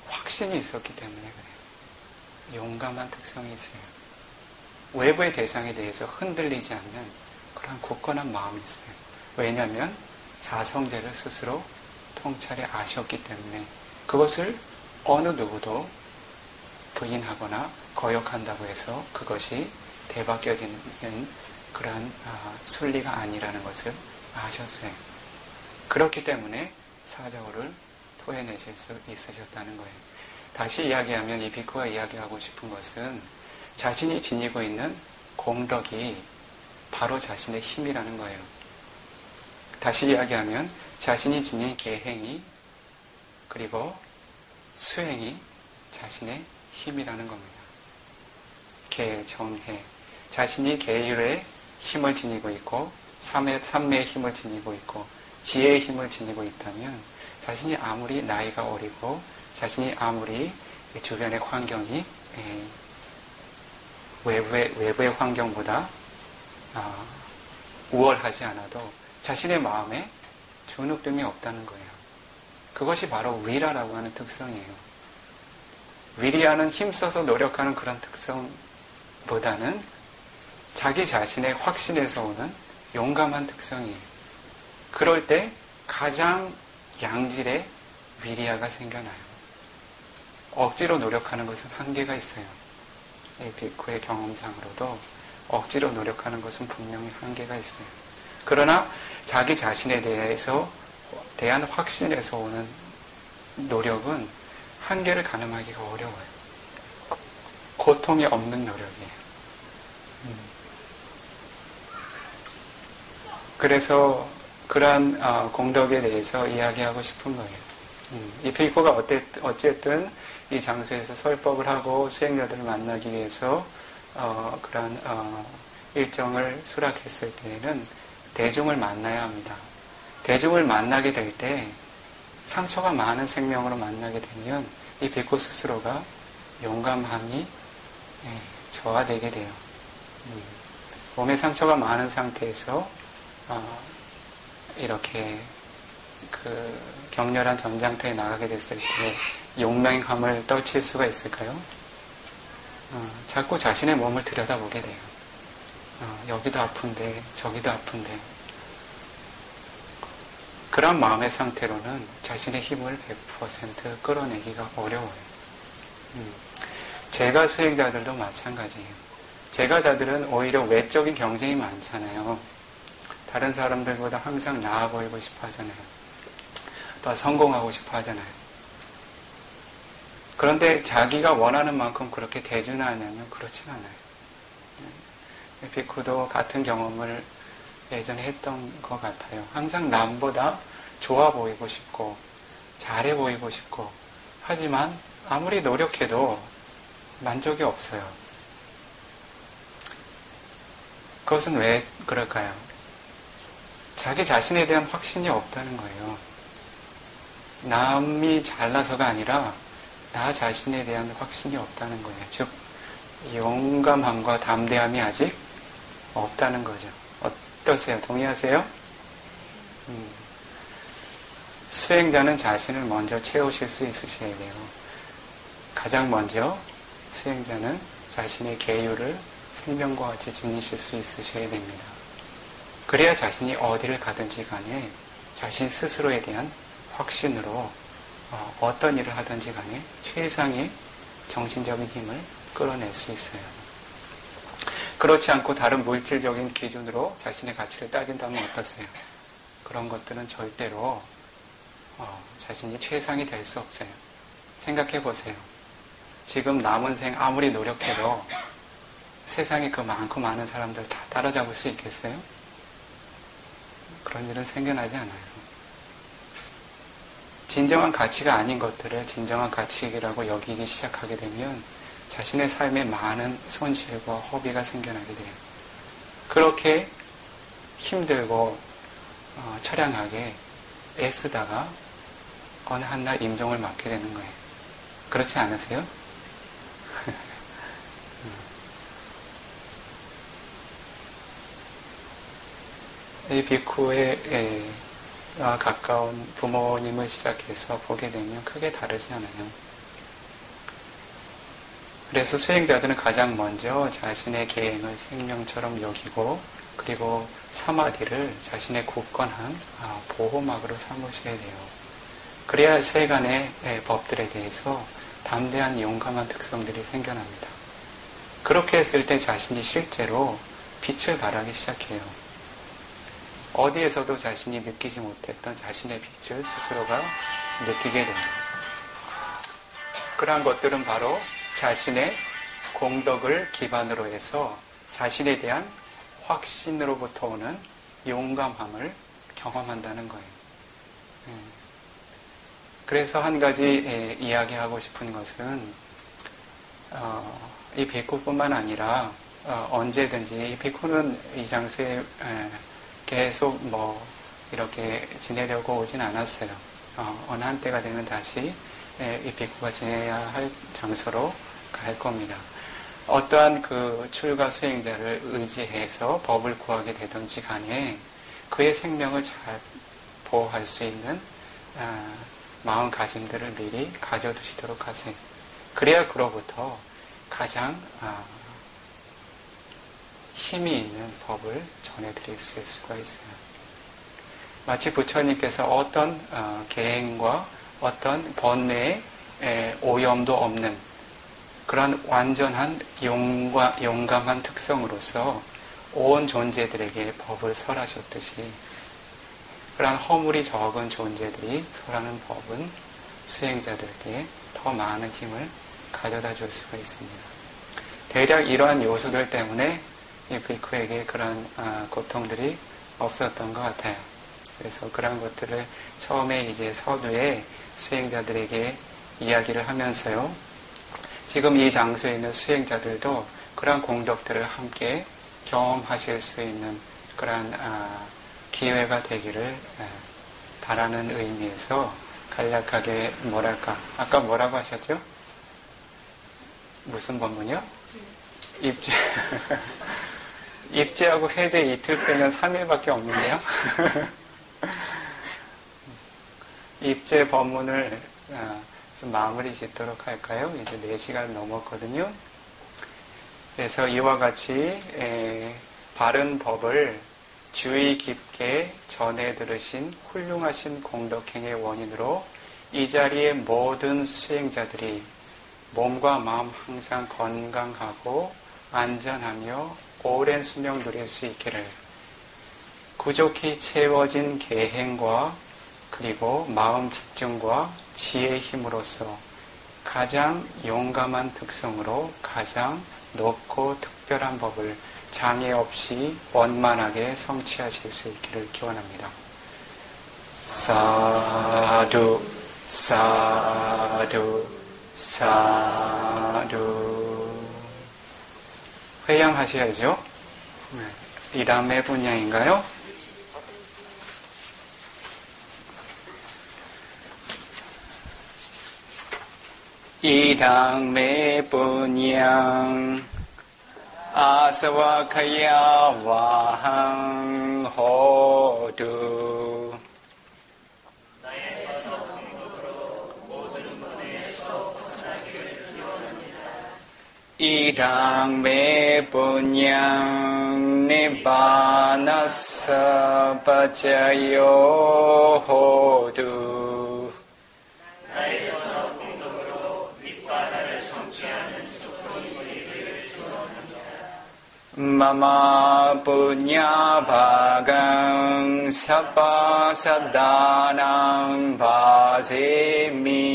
확신이 있었기 때문에 그래요. 용감한 특성이 있어요. 외부의 대상에 대해서 흔들리지 않는 그런 굳건한 마음이 있어요. 왜냐하면 사성제를 스스로 통찰에 아셨기 때문에 그것을 어느 누구도 부인하거나 거역한다고 해서 그것이 되바뀌어지는 그러한 순리가 아니라는 것을 아셨어요. 그렇기 때문에 사자후를 토해내실 수 있으셨다는 거예요. 다시 이야기하면 이 비크가 이야기하고 싶은 것은 자신이 지니고 있는 공덕이 바로 자신의 힘이라는 거예요. 다시 이야기하면 자신이 지닌 계행이 그리고 수행이 자신의 힘이라는 겁니다. 계, 정해. 자신이 계율의 힘을 지니고 있고 삼매의 힘을 지니고 있고 지혜의 힘을 지니고 있다면 자신이 아무리 나이가 어리고 자신이 아무리 주변의 환경이 외부의 환경보다 우월하지 않아도 자신의 마음에 주눅듦이 없다는 거예요. 그것이 바로 위라라고 하는 특성이에요. 위리하는 힘써서 노력하는 그런 특성보다는 자기 자신의 확신에서 오는 용감한 특성이에요. 그럴 때 가장 양질의 위리아가 생겨나요. 억지로 노력하는 것은 한계가 있어요. 이 비쿠의 경험상으로도 억지로 노력하는 것은 분명히 한계가 있어요. 그러나 자기 자신에 대한 확신에서 오는 노력은 한계를 가늠하기가 어려워요. 고통이 없는 노력이에요. 그래서 그러한 공덕에 대해서 이야기하고 싶은 거예요. 이 비코가 어쨌든 이 장소에서 설법을 하고 수행자들을 만나기 위해서 그러한 일정을 수락했을 때에는 대중을 만나야 합니다. 대중을 만나게 될 때 상처가 많은 생명으로 만나게 되면 이 비코 스스로가 용감함이 저하되게 돼요. 몸에 상처가 많은 상태에서 이렇게 그 격렬한 전장터에 나가게 됐을 때 용맹함을 떨칠 수가 있을까요? 자꾸 자신의 몸을 들여다보게 돼요. 여기도 아픈데 저기도 아픈데 그런 마음의 상태로는 자신의 힘을 100% 끌어내기가 어려워요. 제가 수행자들도 마찬가지예요. 제가자들은 오히려 외적인 경쟁이 많잖아요. 다른 사람들보다 항상 나아 보이고 싶어 하잖아요. 더 성공하고 싶어 하잖아요. 그런데 자기가 원하는 만큼 그렇게 대준하냐면 그렇진 않아요. 비쿠도 같은 경험을 예전에 했던 것 같아요. 항상 남보다 좋아 보이고 싶고 잘해 보이고 싶고 하지만 아무리 노력해도 만족이 없어요. 그것은 왜 그럴까요? 자기 자신에 대한 확신이 없다는 거예요. 남이 잘나서가 아니라 나 자신에 대한 확신이 없다는 거예요. 즉 용감함과 담대함이 아직 없다는 거죠. 어떠세요? 동의하세요? 수행자는 자신을 먼저 채우실 수 있으셔야 돼요. 가장 먼저 수행자는 자신의 계율을 생명과 같이 지니실 수 있으셔야 됩니다. 그래야 자신이 어디를 가든지 간에 자신 스스로에 대한 확신으로 어떤 일을 하든지 간에 최상의 정신적인 힘을 끌어낼 수 있어요. 그렇지 않고 다른 물질적인 기준으로 자신의 가치를 따진다면 어떠세요? 그런 것들은 절대로 자신이 최상이 될 수 없어요. 생각해 보세요. 지금 남은 생 아무리 노력해도 세상에 그 많고 많은 사람들 다 따라잡을 수 있겠어요? 그런 일은 생겨나지 않아요. 진정한 가치가 아닌 것들을 진정한 가치라고 여기기 시작하게 되면 자신의 삶에 많은 손실과 허비가 생겨나게 돼요. 그렇게 힘들고 처량하게 애쓰다가 어느 한날 임종을 맞게 되는 거예요. 그렇지 않으세요? 이 비쿠의 가까운 부모님을 시작해서 보게 되면 크게 다르지 않아요. 그래서 수행자들은 가장 먼저 자신의 계행을 생명처럼 여기고 그리고 사마디를 자신의 굳건한 보호막으로 삼으셔야 돼요. 그래야 세간의 법들에 대해서 담대한 용감한 특성들이 생겨납니다. 그렇게 했을 때 자신이 실제로 빛을 발하기 시작해요. 어디에서도 자신이 느끼지 못했던 자신의 빛을 스스로가 느끼게 됩니다. 그러한 것들은 바로 자신의 공덕을 기반으로 해서 자신에 대한 확신으로부터 오는 용감함을 경험한다는 거예요. 그래서 한 가지 이야기하고 싶은 것은 이 비쿠뿐만 아니라 언제든지 이 비쿠는 이 장소에 계속 이렇게 지내려고 오진 않았어요. 어느 한때가 되면 다시 이 빅후가 지내야 할 장소로 갈 겁니다. 어떠한 그 출가 수행자를 의지해서 법을 구하게 되든지 간에 그의 생명을 잘 보호할 수 있는 마음가짐들을 미리 가져두시도록 하세요. 그래야 그로부터 가장 힘이 있는 법을 전해드릴 수 있을 수가 있어요. 마치 부처님께서 어떤 계행과 어떤 번뇌에 오염도 없는 그런 완전한 용감한 특성으로서 온 존재들에게 법을 설하셨듯이 그러한 허물이 적은 존재들이 설하는 법은 수행자들에게 더 많은 힘을 가져다 줄 수가 있습니다. 대략 이러한 요소들 때문에 이 비크에게 그런 고통들이 없었던 것 같아요. 그래서 그런 것들을 처음에 이제 서두에 수행자들에게 이야기를 하면서요. 지금 이 장소에 있는 수행자들도 그런 공덕들을 함께 경험하실 수 있는 그런 기회가 되기를 바라는 의미에서 간략하게 아까 뭐라고 하셨죠? 무슨 법문이요? 입제. 입제하고 회제 이틀 빼면 3일밖에 없는데요. 입제 법문을 좀 마무리 짓도록 할까요? 이제 4시간 넘었거든요. 그래서 이와 같이 바른 법을 주의 깊게 전해 들으신 훌륭하신 공덕행의 원인으로 이 자리의 모든 수행자들이 몸과 마음 항상 건강하고 안전하며 오랜 수명 누릴 수 있기를 구족히 채워진 계행과 그리고 마음 집중과 지혜의 힘으로써 가장 용감한 특성으로 가장 높고 특별한 법을 장애 없이 원만하게 성취하실 수 있기를 기원합니다. 사두 사두 사두. 회양하셔야죠. 이람의 분량인가요? 이람의 분량 아사와카야 와항 호두. 이랑메 분양 니바나사 파자요 호두. 나의 서서 공덕으로 니바나를 성취하는 조건이 되기를 기원합니다. 마마 분야 바강 사파사다낭 바세미.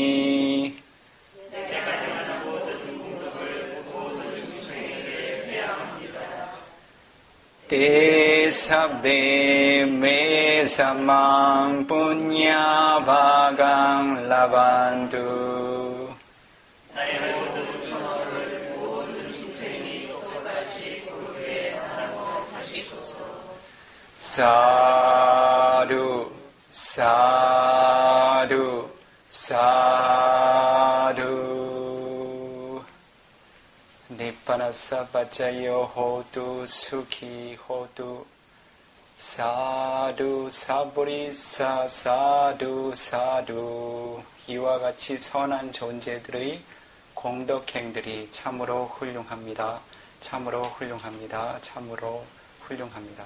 대사베 메사망 분야 바강 라반두. 나의 모든 성을 모든 중생이 똑같이 고르게 나눠 가지소서. 사두 사두 사두. 니빠나사 파자요 호두 수키 호두. 사두 사보리사 사두 사두. 이와 같이 선한 존재들의 공덕행들이 참으로 훌륭합니다. 참으로 훌륭합니다. 참으로 훌륭합니다.